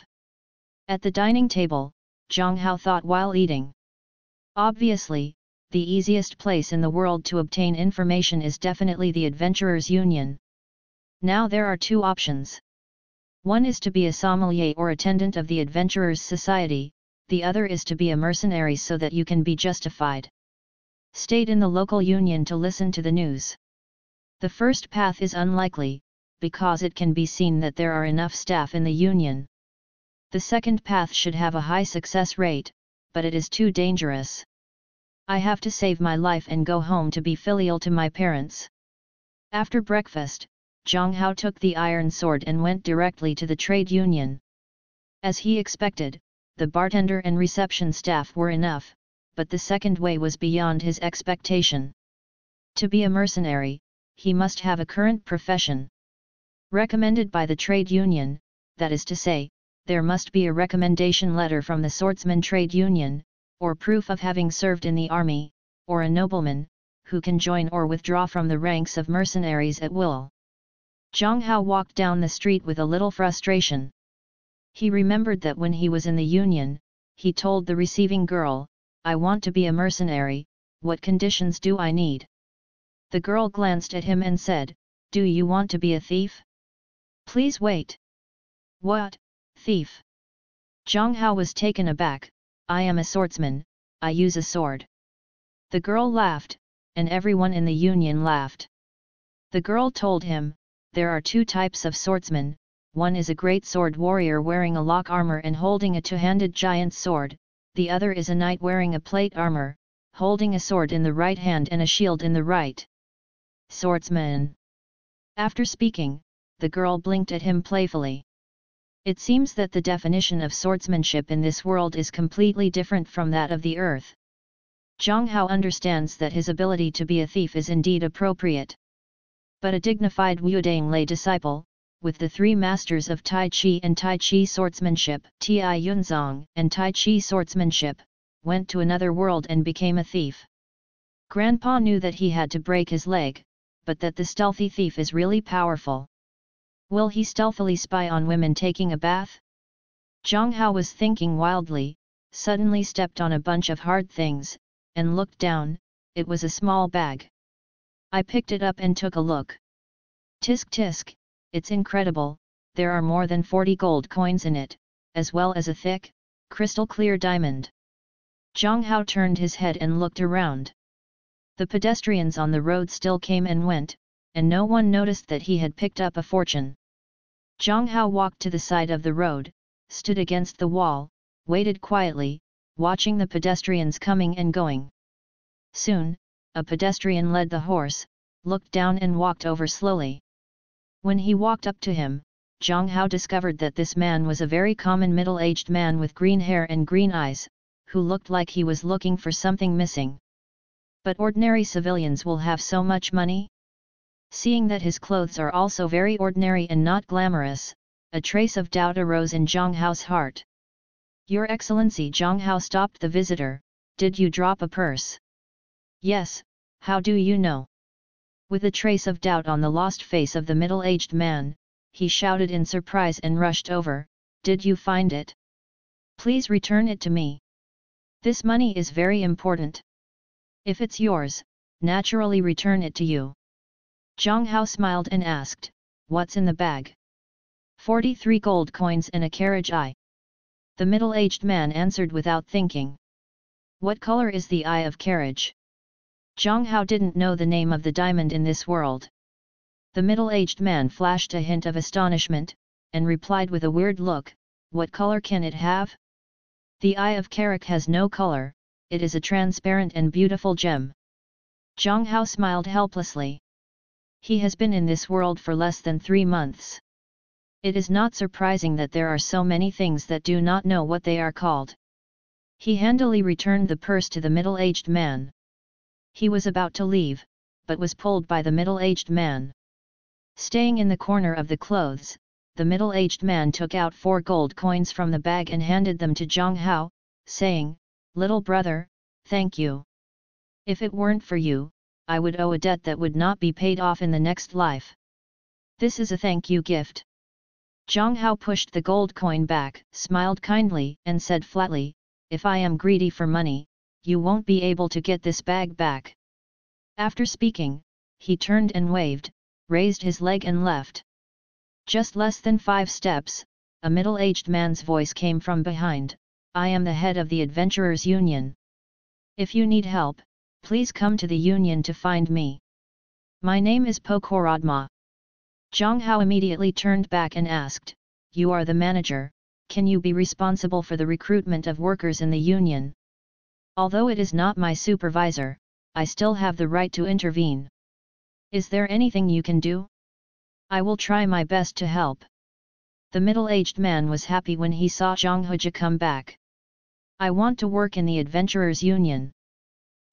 At the dining table, Zhang Hao thought while eating. Obviously, the easiest place in the world to obtain information is definitely the Adventurers Union. Now there are 2 options. One is to be a sommelier or attendant of the Adventurers Society, the other is to be a mercenary so that you can be justified. Stayed in the local union to listen to the news. The first path is unlikely, because it can be seen that there are enough staff in the union. The second path should have a high success rate, but it is too dangerous. I have to save my life and go home to be filial to my parents. After breakfast, Zhang Hao took the iron sword and went directly to the trade union. As he expected, the bartender and reception staff were enough, but the second way was beyond his expectation. To be a mercenary, he must have a current profession. Recommended by the trade union, that is to say, there must be a recommendation letter from the swordsman trade union, or proof of having served in the army, or a nobleman, who can join or withdraw from the ranks of mercenaries at will. Zhang Hao walked down the street with a little frustration. He remembered that when he was in the union, he told the receiving girl, "I want to be a mercenary, what conditions do I need?" The girl glanced at him and said, "Do you want to be a thief? Please wait." "What, thief?" Zhang Hao was taken aback. "I am a swordsman, I use a sword." The girl laughed, and everyone in the union laughed. The girl told him, "There are 2 types of swordsmen, one is a great sword warrior wearing a lock armor and holding a 2-handed giant sword, the other is a knight wearing a plate armor, holding a sword in the right hand and a shield in the right. Swordsman." After speaking, the girl blinked at him playfully. It seems that the definition of swordsmanship in this world is completely different from that of the earth. Zhang Hao understands that his ability to be a thief is indeed appropriate. But a dignified Wudang lay disciple, with the 3 masters of Tai Chi and Tai Chi swordsmanship, Ti Yunzong and Tai Chi swordsmanship, went to another world and became a thief. Grandpa knew that he had to break his leg, but that the stealthy thief is really powerful. Will he stealthily spy on women taking a bath? Zhang Hao was thinking wildly, suddenly stepped on a bunch of hard things, and looked down. It was a small bag. I picked it up and took a look. Tisk tisk, it's incredible, there are more than 40 gold coins in it, as well as a thick, crystal-clear diamond. Zhang Hao turned his head and looked around. The pedestrians on the road still came and went, and no one noticed that he had picked up a fortune. Zhang Hao walked to the side of the road, stood against the wall, waited quietly, watching the pedestrians coming and going. Soon, a pedestrian led the horse, looked down and walked over slowly. When he walked up to him, Zhang Hao discovered that this man was a very common middle-aged man with green hair and green eyes, who looked like he was looking for something missing. But ordinary civilians will have so much money? Seeing that his clothes are also very ordinary and not glamorous, a trace of doubt arose in Zhang Hao's heart. "Your Excellency," Zhang Hao stopped the visitor, "did you drop a purse?" "Yes, how do you know?" With a trace of doubt on the lost face of the middle-aged man, he shouted in surprise and rushed over, "Did you find it? Please return it to me. This money is very important. If it's yours, naturally return it to you." Zhang Hao smiled and asked, "What's in the bag?" 43 gold coins and a carriage eye." The middle-aged man answered without thinking. "What color is the eye of carriage?" Zhang Hao didn't know the name of the diamond in this world. The middle-aged man flashed a hint of astonishment, and replied with a weird look, "What color can it have?" "The eye of carriage has no color, it is a transparent and beautiful gem." Zhang Hao smiled helplessly. He has been in this world for less than 3 months. It is not surprising that there are so many things that do not know what they are called. He handily returned the purse to the middle-aged man. He was about to leave, but was pulled by the middle-aged man. Staying in the corner of the clothes, the middle-aged man took out 4 gold coins from the bag and handed them to Zhang Hao, saying, "Little brother, thank you. If it weren't for you, I would owe a debt that would not be paid off in the next life. This is a thank you gift." Zhang Hao pushed the gold coin back, smiled kindly, and said flatly, "If I am greedy for money, you won't be able to get this bag back." After speaking, he turned and waved, raised his leg and left. Just less than 5 steps, a middle-aged man's voice came from behind, "I am the head of the Adventurers Union. If you need help, please come to the Union to find me. My name is Pokorodma." Zhang Hao immediately turned back and asked, "You are the manager, can you be responsible for the recruitment of workers in the Union? Although it is not my supervisor, I still have the right to intervene. Is there anything you can do? I will try my best to help." The middle-aged man was happy when he saw Zhang Huja come back. "I want to work in the Adventurers Union.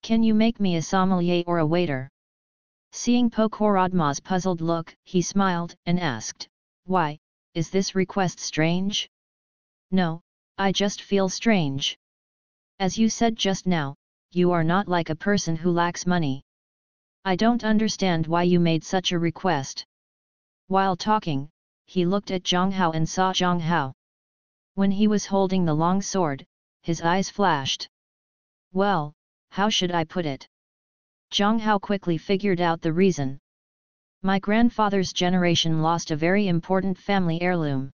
Can you make me a sommelier or a waiter?" Seeing Pokorodma's puzzled look, he smiled and asked, "Why, is this request strange?" "No, I just feel strange. As you said just now, you are not like a person who lacks money. I don't understand why you made such a request." While talking, he looked at Zhang Hao and saw Zhang Hao. When he was holding the long sword, his eyes flashed. "Well, how should I put it?" Zhang Hao quickly figured out the reason. "My grandfather's generation lost a very important family heirloom.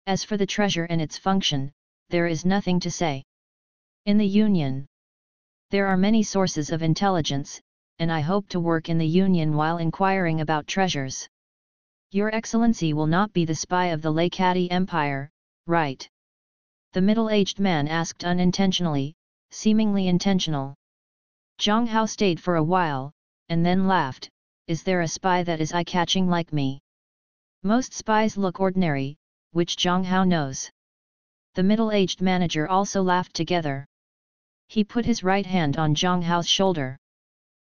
As for the treasure and its function, there is nothing to say. In the Union, there are many sources of intelligence, and I hope to work in the Union while inquiring about treasures. Your Excellency will not be the spy of the Laikati Empire, right?" The middle-aged man asked unintentionally, seemingly intentional. Zhang Hao stayed for a while, and then laughed, "Is there a spy that is eye-catching like me? Most spies look ordinary, which Zhang Hao knows." The middle-aged manager also laughed together. He put his right hand on Zhang Hao's shoulder.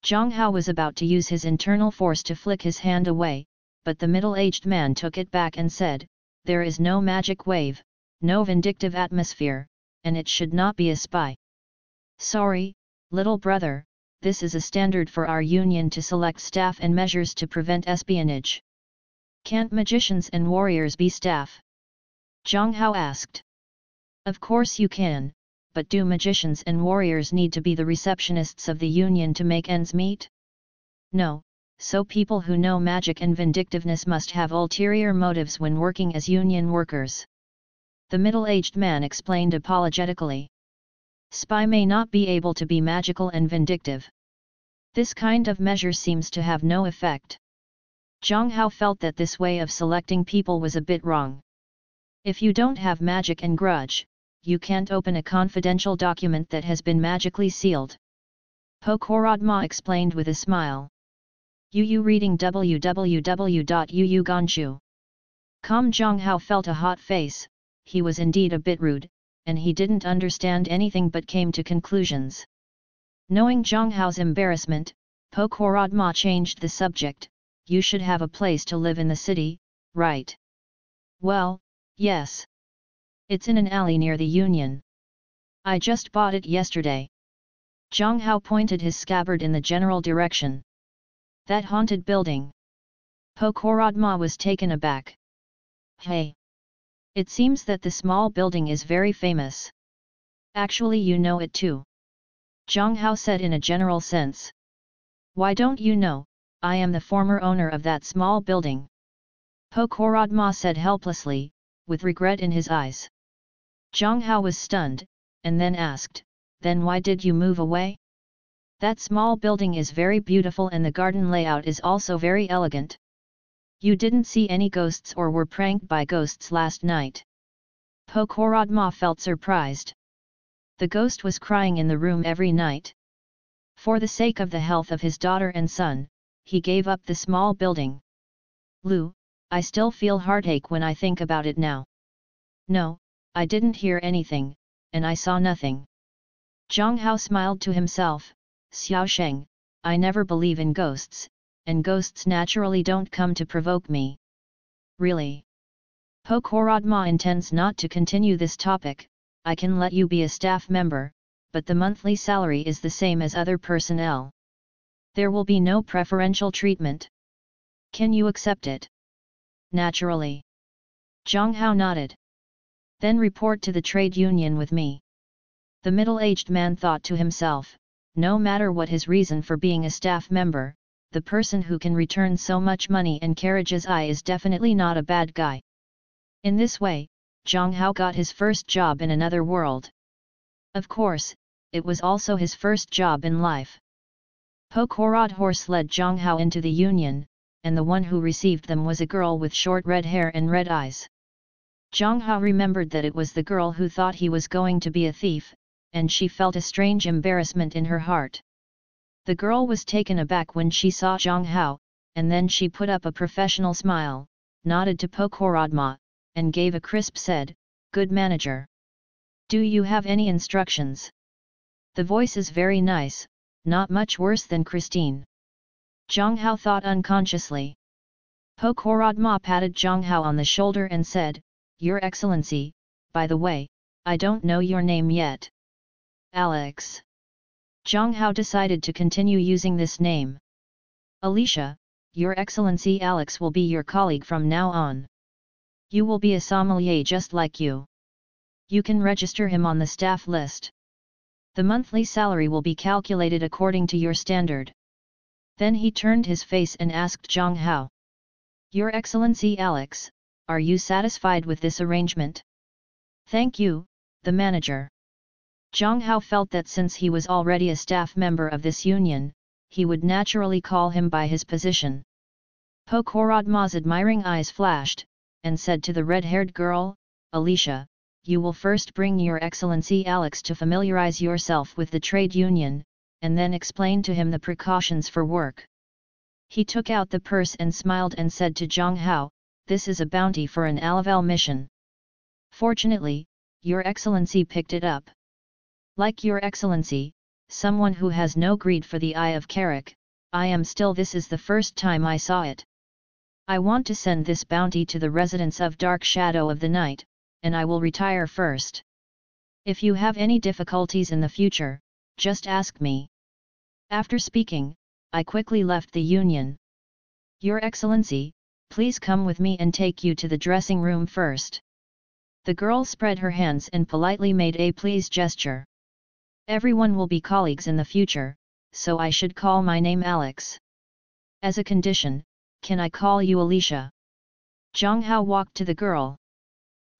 Zhang Hao was about to use his internal force to flick his hand away, but the middle-aged man took it back and said, "There is no magic wave, no vindictive atmosphere, and it should not be a spy. Sorry, little brother, this is a standard for our union to select staff and measures to prevent espionage." "Can't magicians and warriors be staff?" Zhang Hao asked. "Of course you can, but do magicians and warriors need to be the receptionists of the union to make ends meet? No, so people who know magic and vindictiveness must have ulterior motives when working as union workers. The middle-aged man explained apologetically. Spy may not be able to be magical and vindictive. This kind of measure seems to have no effect. Zhang Hao felt that this way of selecting people was a bit wrong. If you don't have magic and grudge, you can't open a confidential document that has been magically sealed. Po Korodma explained with a smile. Yu reading www.yuuganshu.com. Zhang Hao felt a hot face. He was indeed a bit rude, and he didn't understand anything but came to conclusions. Knowing Zhang Hao's embarrassment, Po Korodma changed the subject. You should have a place to live in the city, right? Well, yes. It's in an alley near the Union. I just bought it yesterday. Zhang Hao pointed his scabbard in the general direction. That haunted building. Po Korodma was taken aback. Hey! It seems that the small building is very famous. Actually, you know it too. Zhang Hao said in a general sense. Why don't you know? I am the former owner of that small building. Po Korodma said helplessly, with regret in his eyes. Zhang Hao was stunned, and then asked, then why did you move away? That small building is very beautiful and the garden layout is also very elegant. You didn't see any ghosts or were pranked by ghosts last night? Po Korodma felt surprised. The ghost was crying in the room every night. For the sake of the health of his daughter and son, he gave up the small building. Lu, I still feel heartache when I think about it now. No, I didn't hear anything, and I saw nothing. Zhang Hao smiled to himself. Xiao Sheng, I never believe in ghosts, and ghosts naturally don't come to provoke me. Really? Po Korodma intends not to continue this topic. I can let you be a staff member, but the monthly salary is the same as other personnel. There will be no preferential treatment. Can you accept it? Naturally. Zhang Hao nodded. Then report to the trade union with me. The middle-aged man thought to himself, no matter what his reason for being a staff member, the person who can return so much money and carriage's eye is definitely not a bad guy. In this way, Zhang Hao got his first job in another world. Of course, it was also his first job in life. Po Korod horse led Zhang Hao into the union, and the one who received them was a girl with short red hair and red eyes. Zhang Hao remembered that it was the girl who thought he was going to be a thief, and she felt a strange embarrassment in her heart. The girl was taken aback when she saw Zhang Hao, and then she put up a professional smile, nodded to Po Korodma, and gave a crisp said, "Good manager. Do you have any instructions?" The voice is very nice, not much worse than Christine. Zhang Hao thought unconsciously. Po Korodma patted Zhang Hao on the shoulder and said, "Your Excellency, by the way, I don't know your name yet." Alex. Zhang Hao decided to continue using this name. "Alicia, Your Excellency Alex will be your colleague from now on. You will be a sommelier just like you. You can register him on the staff list. The monthly salary will be calculated according to your standard." Then he turned his face and asked Zhang Hao. "Your Excellency Alex, are you satisfied with this arrangement?" "Thank you, the manager." Zhang Hao felt that since he was already a staff member of this union, he would naturally call him by his position. Po Korodma's admiring eyes flashed, and said to the red-haired girl, "Alicia, you will first bring Your Excellency Alex to familiarize yourself with the trade union, and then explain to him the precautions for work." He took out the purse and smiled and said to Zhang Hao, "This is a bounty for an Alavel mission. Fortunately, Your Excellency picked it up. Like Your Excellency, someone who has no greed for the Eye of Carrick, I am still. This is the first time I saw it. I want to send this bounty to the residents of Dark Shadow of the Night, and I will retire first. If you have any difficulties in the future, just ask me." After speaking, I quickly left the union. "Your Excellency, please come with me and take you to the dressing room first." The girl spread her hands and politely made a please gesture. "Everyone will be colleagues in the future, so I should call my name Alex. As a condition, can I call you Alicia?" Zhang Hao walked to the girl.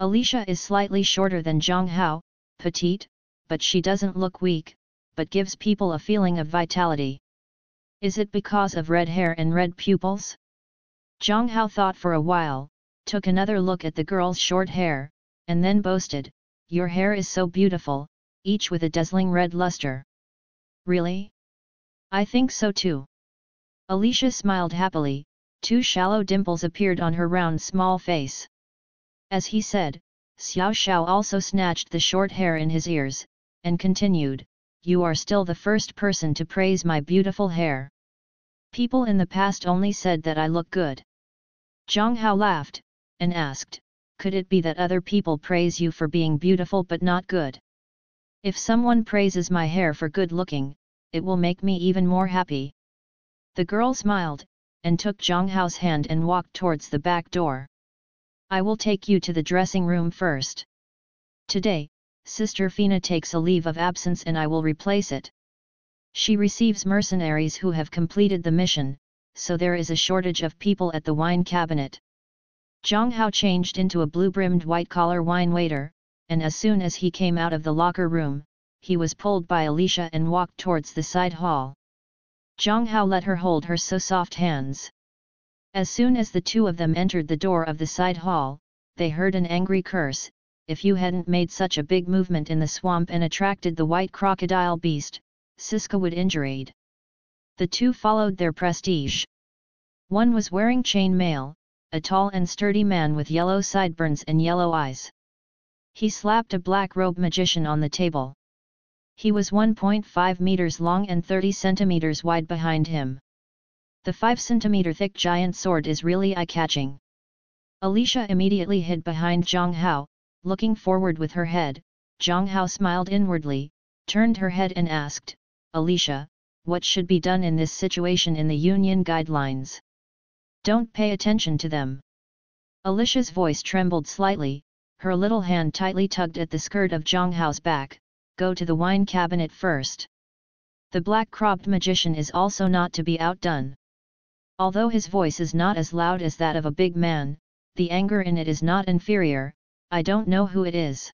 Alicia is slightly shorter than Zhang Hao, petite, but she doesn't look weak, but gives people a feeling of vitality. Is it because of red hair and red pupils? Zhang Hao thought for a while, took another look at the girl's short hair, and then boasted, "Your hair is so beautiful, each with a dazzling red luster." Really? I think so too. Alicia smiled happily, 2 shallow dimples appeared on her round small face. As he said, Xiao Xiao also snatched the short hair in his ears, and continued, "You are still the first person to praise my beautiful hair. People in the past only said that I look good." Zhang Hao laughed, and asked, "Could it be that other people praise you for being beautiful but not good? If someone praises my hair for good looking, it will make me even more happy." The girl smiled, and took Zhang Hao's hand and walked towards the back door. "I will take you to the dressing room first. Today, Sister Fina takes a leave of absence and I will replace it. She receives mercenaries who have completed the mission, so there is a shortage of people at the wine cabinet." Zhang Hao changed into a blue-brimmed white-collar wine waiter, and as soon as he came out of the locker room, he was pulled by Alicia and walked towards the side hall. Zhang Hao let her hold her so soft hands. As soon as the two of them entered the door of the side hall, they heard an angry curse, "If you hadn't made such a big movement in the swamp and attracted the white crocodile beast, Siska would injuried." The two followed their prestige. One was wearing chain mail, a tall and sturdy man with yellow sideburns and yellow eyes. He slapped a black robe magician on the table. He was 1.5 meters long and 30 centimeters wide behind him. The 5-centimeter thick giant sword is really eye-catching. Alicia immediately hid behind Zhang Hao, looking forward with her head. Zhang Hao smiled inwardly, turned her head and asked, "Alicia, what should be done in this situation in the Union guidelines?" "Don't pay attention to them." Alicia's voice trembled slightly, her little hand tightly tugged at the skirt of Zhang Hao's back. "Go to the wine cabinet first." The black-cropped magician is also not to be outdone. Although his voice is not as loud as that of a big man, the anger in it is not inferior. "I don't know who it is."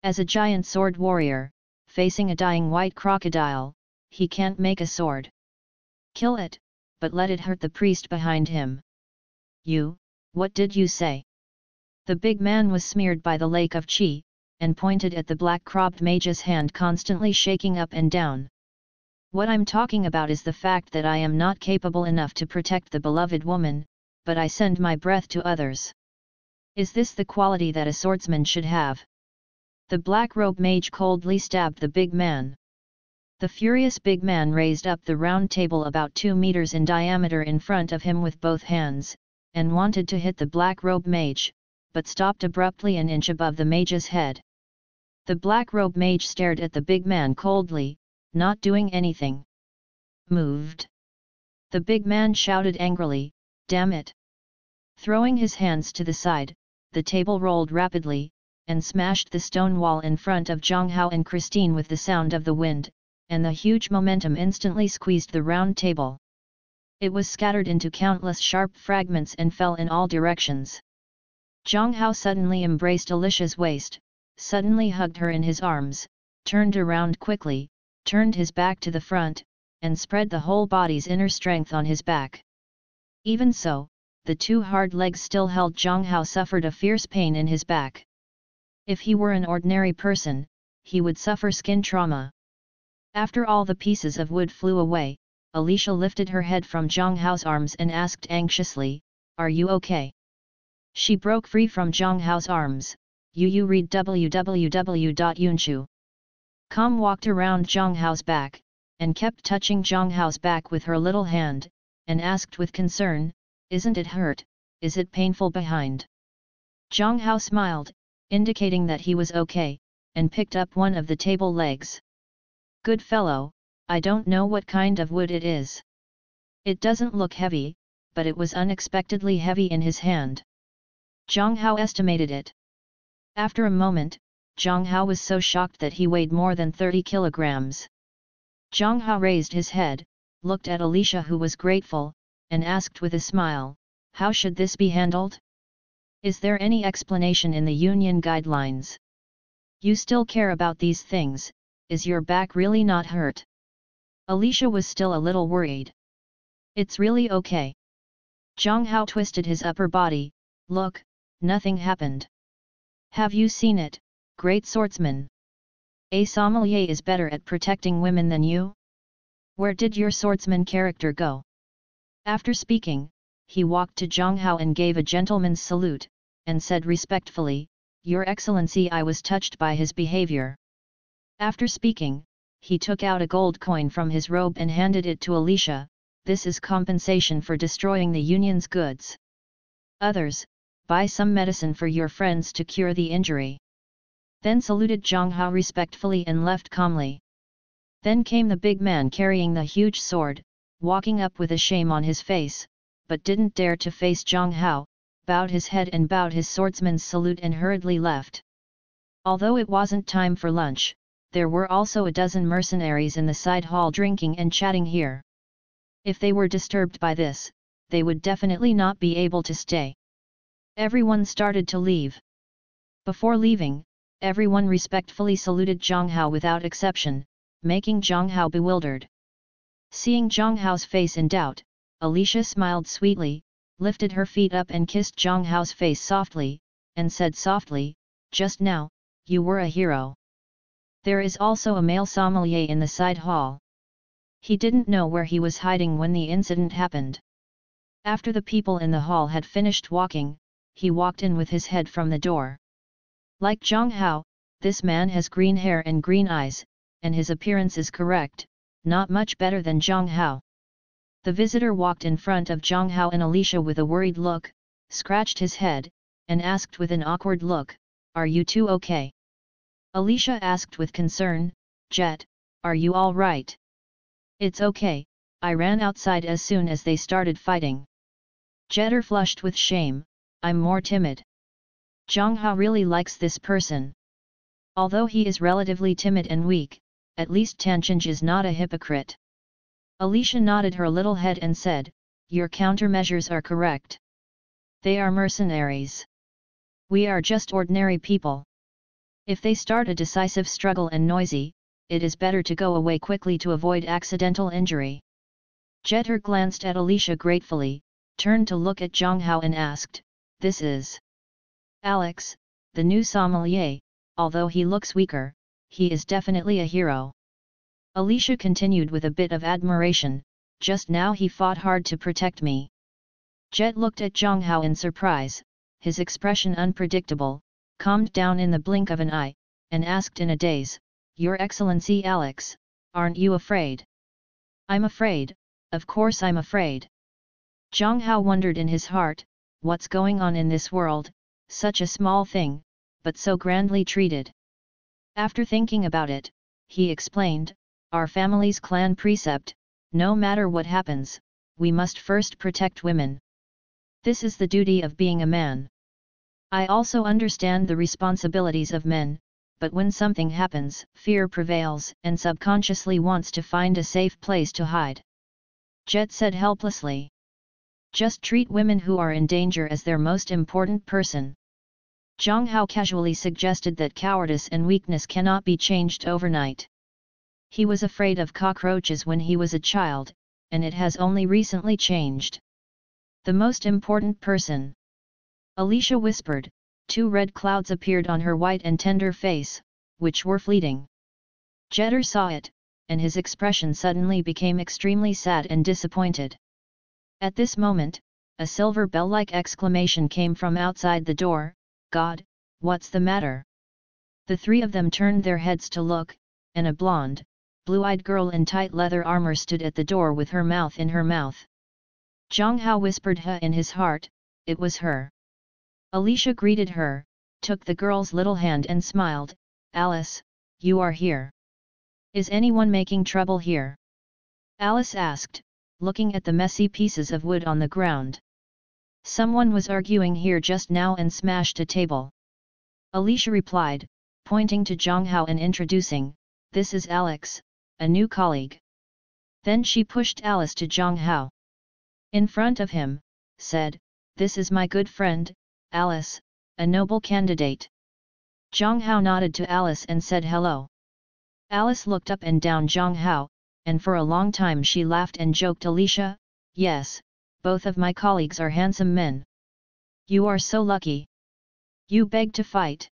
As a giant sword warrior, facing a dying white crocodile, he can't make a sword. Kill it, but let it hurt the priest behind him. "You, what did you say?" The big man was smeared by the lake of qi, and pointed at the black-cropped mage's hand constantly shaking up and down. "What I'm talking about is the fact that I am not capable enough to protect the beloved woman, but I send my breath to others. Is this the quality that a swordsman should have?" The black-robe mage coldly stabbed the big man. The furious big man raised up the round table about 2 meters in diameter in front of him with both hands, and wanted to hit the black-robe mage, but stopped abruptly an inch above the mage's head. The black-robe mage stared at the big man coldly, not doing anything. "Moved?" The big man shouted angrily, "Damn it!" Throwing his hands to the side, the table rolled rapidly, and smashed the stone wall in front of Zhang Hao and Christine with the sound of the wind, and the huge momentum instantly squeezed the round table. It was scattered into countless sharp fragments and fell in all directions. Zhang Hao suddenly embraced Alicia's waist, suddenly hugged her in his arms, turned around quickly, turned his back to the front, and spread the whole body's inner strength on his back. Even so, the 2 hard legs still held. Zhang Hao suffered a fierce pain in his back. If he were an ordinary person, he would suffer skin trauma. After all the pieces of wood flew away, Alicia lifted her head from Zhang Hao's arms and asked anxiously, "Are you okay?" She broke free from Zhang Hao's arms. You read www.yunshu.com walked around Zhang Hao's back, and kept touching Zhang Hao's back with her little hand, and asked with concern, "Isn't it hurt, is it painful behind?" Zhang Hao smiled, indicating that he was okay, and picked up one of the table legs. "Good fellow, I don't know what kind of wood it is. It doesn't look heavy, but it was unexpectedly heavy in his hand." Zhang Hao estimated it. After a moment, Zhang Hao was so shocked that he weighed more than 30 kilograms. Zhang Hao raised his head, looked at Alicia who was grateful, and asked with a smile, "How should this be handled?" Is there any explanation in the union guidelines? You still care about these things, is your back really not hurt? Alicia was still a little worried. It's really okay. Zhang Hao twisted his upper body, look, nothing happened. Have you seen it, great swordsman? A sommelier is better at protecting women than you? Where did your swordsman character go? After speaking, he walked to Zhang Hao and gave a gentleman's salute, and said respectfully, Your Excellency, I was touched by his behavior. After speaking, he took out a gold coin from his robe and handed it to Alicia. This is compensation for destroying the union's goods. Others, buy some medicine for your friends to cure the injury. Then saluted Zhang Hao respectfully and left calmly. Then came the big man carrying the huge sword, walking up with a shame on his face, but didn't dare to face Zhang Hao, bowed his head and bowed his swordsman's salute and hurriedly left. Although it wasn't time for lunch, there were also a dozen mercenaries in the side hall drinking and chatting here. If they were disturbed by this, they would definitely not be able to stay. Everyone started to leave. Before leaving, everyone respectfully saluted Zhang Hao without exception, making Zhang Hao bewildered. Seeing Zhang Hao's face in doubt, Alicia smiled sweetly, lifted her feet up and kissed Zhang Hao's face softly, and said softly, Just now, you were a hero. There is also a male sommelier in the side hall. He didn't know where he was hiding when the incident happened. After the people in the hall had finished walking, he walked in with his head from the door. Like Zhang Hao, this man has green hair and green eyes, and his appearance is correct, not much better than Zhang Hao. The visitor walked in front of Zhang Hao and Alicia with a worried look, scratched his head, and asked with an awkward look, Are you two okay? Alicia asked with concern, Jet, are you all right? It's okay, I ran outside as soon as they started fighting. Jetter flushed with shame, I'm more timid. Zhang Hao really likes this person. Although he is relatively timid and weak, at least Tanchinj is not a hypocrite. Alicia nodded her little head and said, Your countermeasures are correct. They are mercenaries. We are just ordinary people. If they start a decisive struggle and noisy, it is better to go away quickly to avoid accidental injury. Jeter glanced at Alicia gratefully, turned to look at Zhang Hao and asked, This is Alex, the new sommelier, although he looks weaker, he is definitely a hero. Alicia continued with a bit of admiration, Just now he fought hard to protect me. Jet looked at Zhang Hao in surprise, his expression unpredictable, calmed down in the blink of an eye, and asked in a daze, Your Excellency Alex, aren't you afraid? I'm afraid, of course I'm afraid. Zhang Hao wondered in his heart, what's going on in this world, such a small thing, but so grandly treated. After thinking about it, he explained, Our family's clan precept, no matter what happens, we must first protect women. This is the duty of being a man. I also understand the responsibilities of men, but when something happens, fear prevails and subconsciously wants to find a safe place to hide. Jet said helplessly. Just treat women who are in danger as their most important person. Zhang Hao casually suggested that cowardice and weakness cannot be changed overnight. He was afraid of cockroaches when he was a child, and it has only recently changed. The most important person. Alicia whispered, 2 red clouds appeared on her white and tender face, which were fleeting. Jeter saw it, and his expression suddenly became extremely sad and disappointed. At this moment, a silver bell-like exclamation came from outside the door, God, what's the matter? The 3 of them turned their heads to look, and a blonde, blue-eyed girl in tight leather armor stood at the door with her mouth in her mouth. Zhang Hao whispered "Huh" in his heart, it was her. Alicia greeted her, took the girl's little hand and smiled, Alice, you are here. Is anyone making trouble here? Alice asked, looking at the messy pieces of wood on the ground. Someone was arguing here just now and smashed a table. Alicia replied, pointing to Zhang Hao and introducing, this is Alex, a new colleague. Then she pushed Alice to Zhang Hao. In front of him, said, this is my good friend, Alice, a noble candidate. Zhang Hao nodded to Alice and said hello. Alice looked up and down Zhang Hao, and for a long time she laughed and joked. Alicia, yes, both of my colleagues are handsome men. You are so lucky. You beg to fight.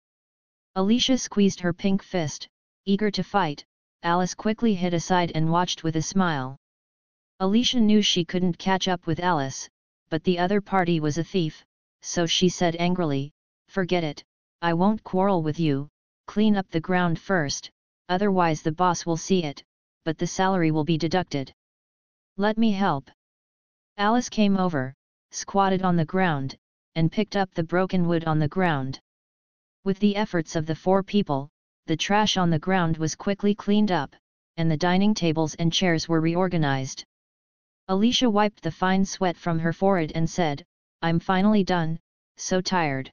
Alicia squeezed her pink fist, eager to fight. Alice quickly hid aside and watched with a smile. Alicia knew she couldn't catch up with Alice, but the other party was a thief, so she said angrily, forget it, I won't quarrel with you, clean up the ground first, otherwise the boss will see it, but the salary will be deducted. Let me help. Alice came over, squatted on the ground, and picked up the broken wood on the ground. With the efforts of the 4 people, the trash on the ground was quickly cleaned up, and the dining tables and chairs were reorganized. Alicia wiped the fine sweat from her forehead and said, I'm finally done, so tired.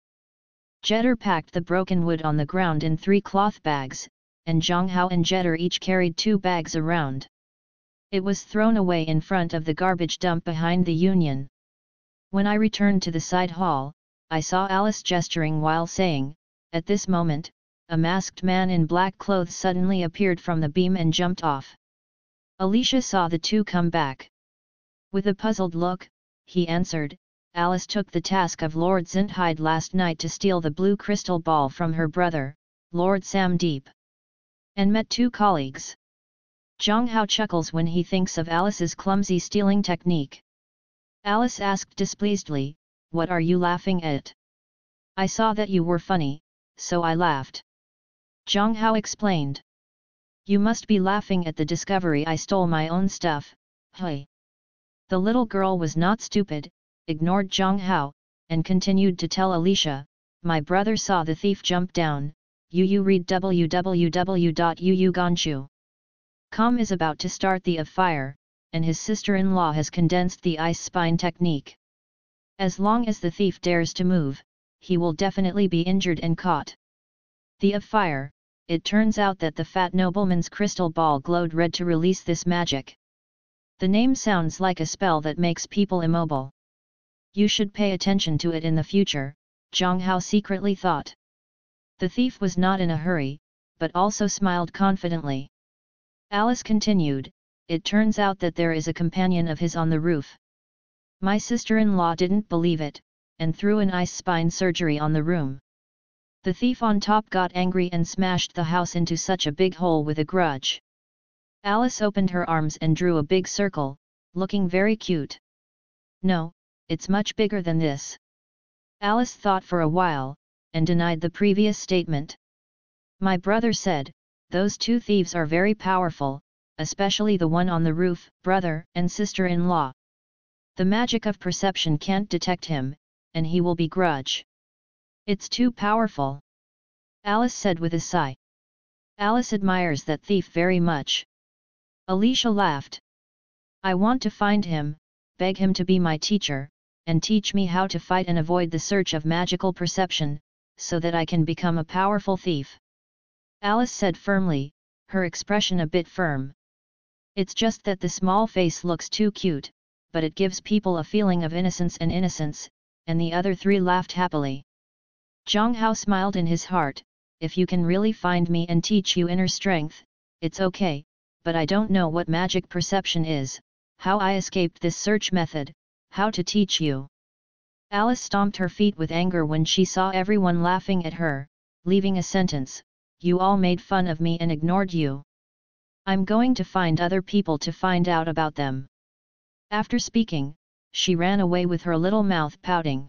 Jeter packed the broken wood on the ground in 3 cloth bags, and Zhang Hao and Jeter each carried 2 bags around. It was thrown away in front of the garbage dump behind the union. When I returned to the side hall, I saw Alice gesturing while saying, at this moment, a masked man in black clothes suddenly appeared from the beam and jumped off. Alicia saw the 2 come back. With a puzzled look, he answered, Alice took the task of Lord Zintide last night to steal the blue crystal ball from her brother, Lord Sam Deep. And met 2 colleagues. Zhang Hao chuckles when he thinks of Alice's clumsy stealing technique. Alice asked displeasedly, what are you laughing at? I saw that you were funny, so I laughed. Zhang Hao explained. You must be laughing at the discovery I stole my own stuff, hey. The little girl was not stupid, ignored Zhang Hao, and continued to tell Alicia, my brother saw the thief jump down. You read www.uuganshu.com is about to start the of fire, and his sister-in-law has condensed the ice spine technique. As long as the thief dares to move, he will definitely be injured and caught. The of fire, it turns out that the fat nobleman's crystal ball glowed red to release this magic. The name sounds like a spell that makes people immobile. You should pay attention to it in the future, Zhang Hao secretly thought. The thief was not in a hurry, but also smiled confidently. Alice continued, it turns out that there is a companion of his on the roof. My sister-in-law didn't believe it, and threw an ice spine surgery on the room. The thief on top got angry and smashed the house into such a big hole with a grudge. Alice opened her arms and drew a big circle, looking very cute. No, it's much bigger than this. Alice thought for a while, and denied the previous statement. My brother said, those 2 thieves are very powerful, especially the one on the roof, brother and sister-in-law. The magic of perception can't detect him, and he will be grudge. It's too powerful. Alice said with a sigh. Alice admires that thief very much. Alicia laughed. I want to find him, beg him to be my teacher, and teach me how to fight and avoid the search of magical perception, so that I can become a powerful thief. Alice said firmly, her expression a bit firm. It's just that the small face looks too cute, but it gives people a feeling of innocence, and the other 3 laughed happily. Zhang Hao smiled in his heart, if you can really find me and teach you inner strength, it's okay, but I don't know what magic perception is, how I escaped this search method, how to teach you. Alice stomped her feet with anger when she saw everyone laughing at her, leaving a sentence, you all made fun of me and ignored you. I'm going to find other people to find out about them. After speaking, she ran away with her little mouth pouting.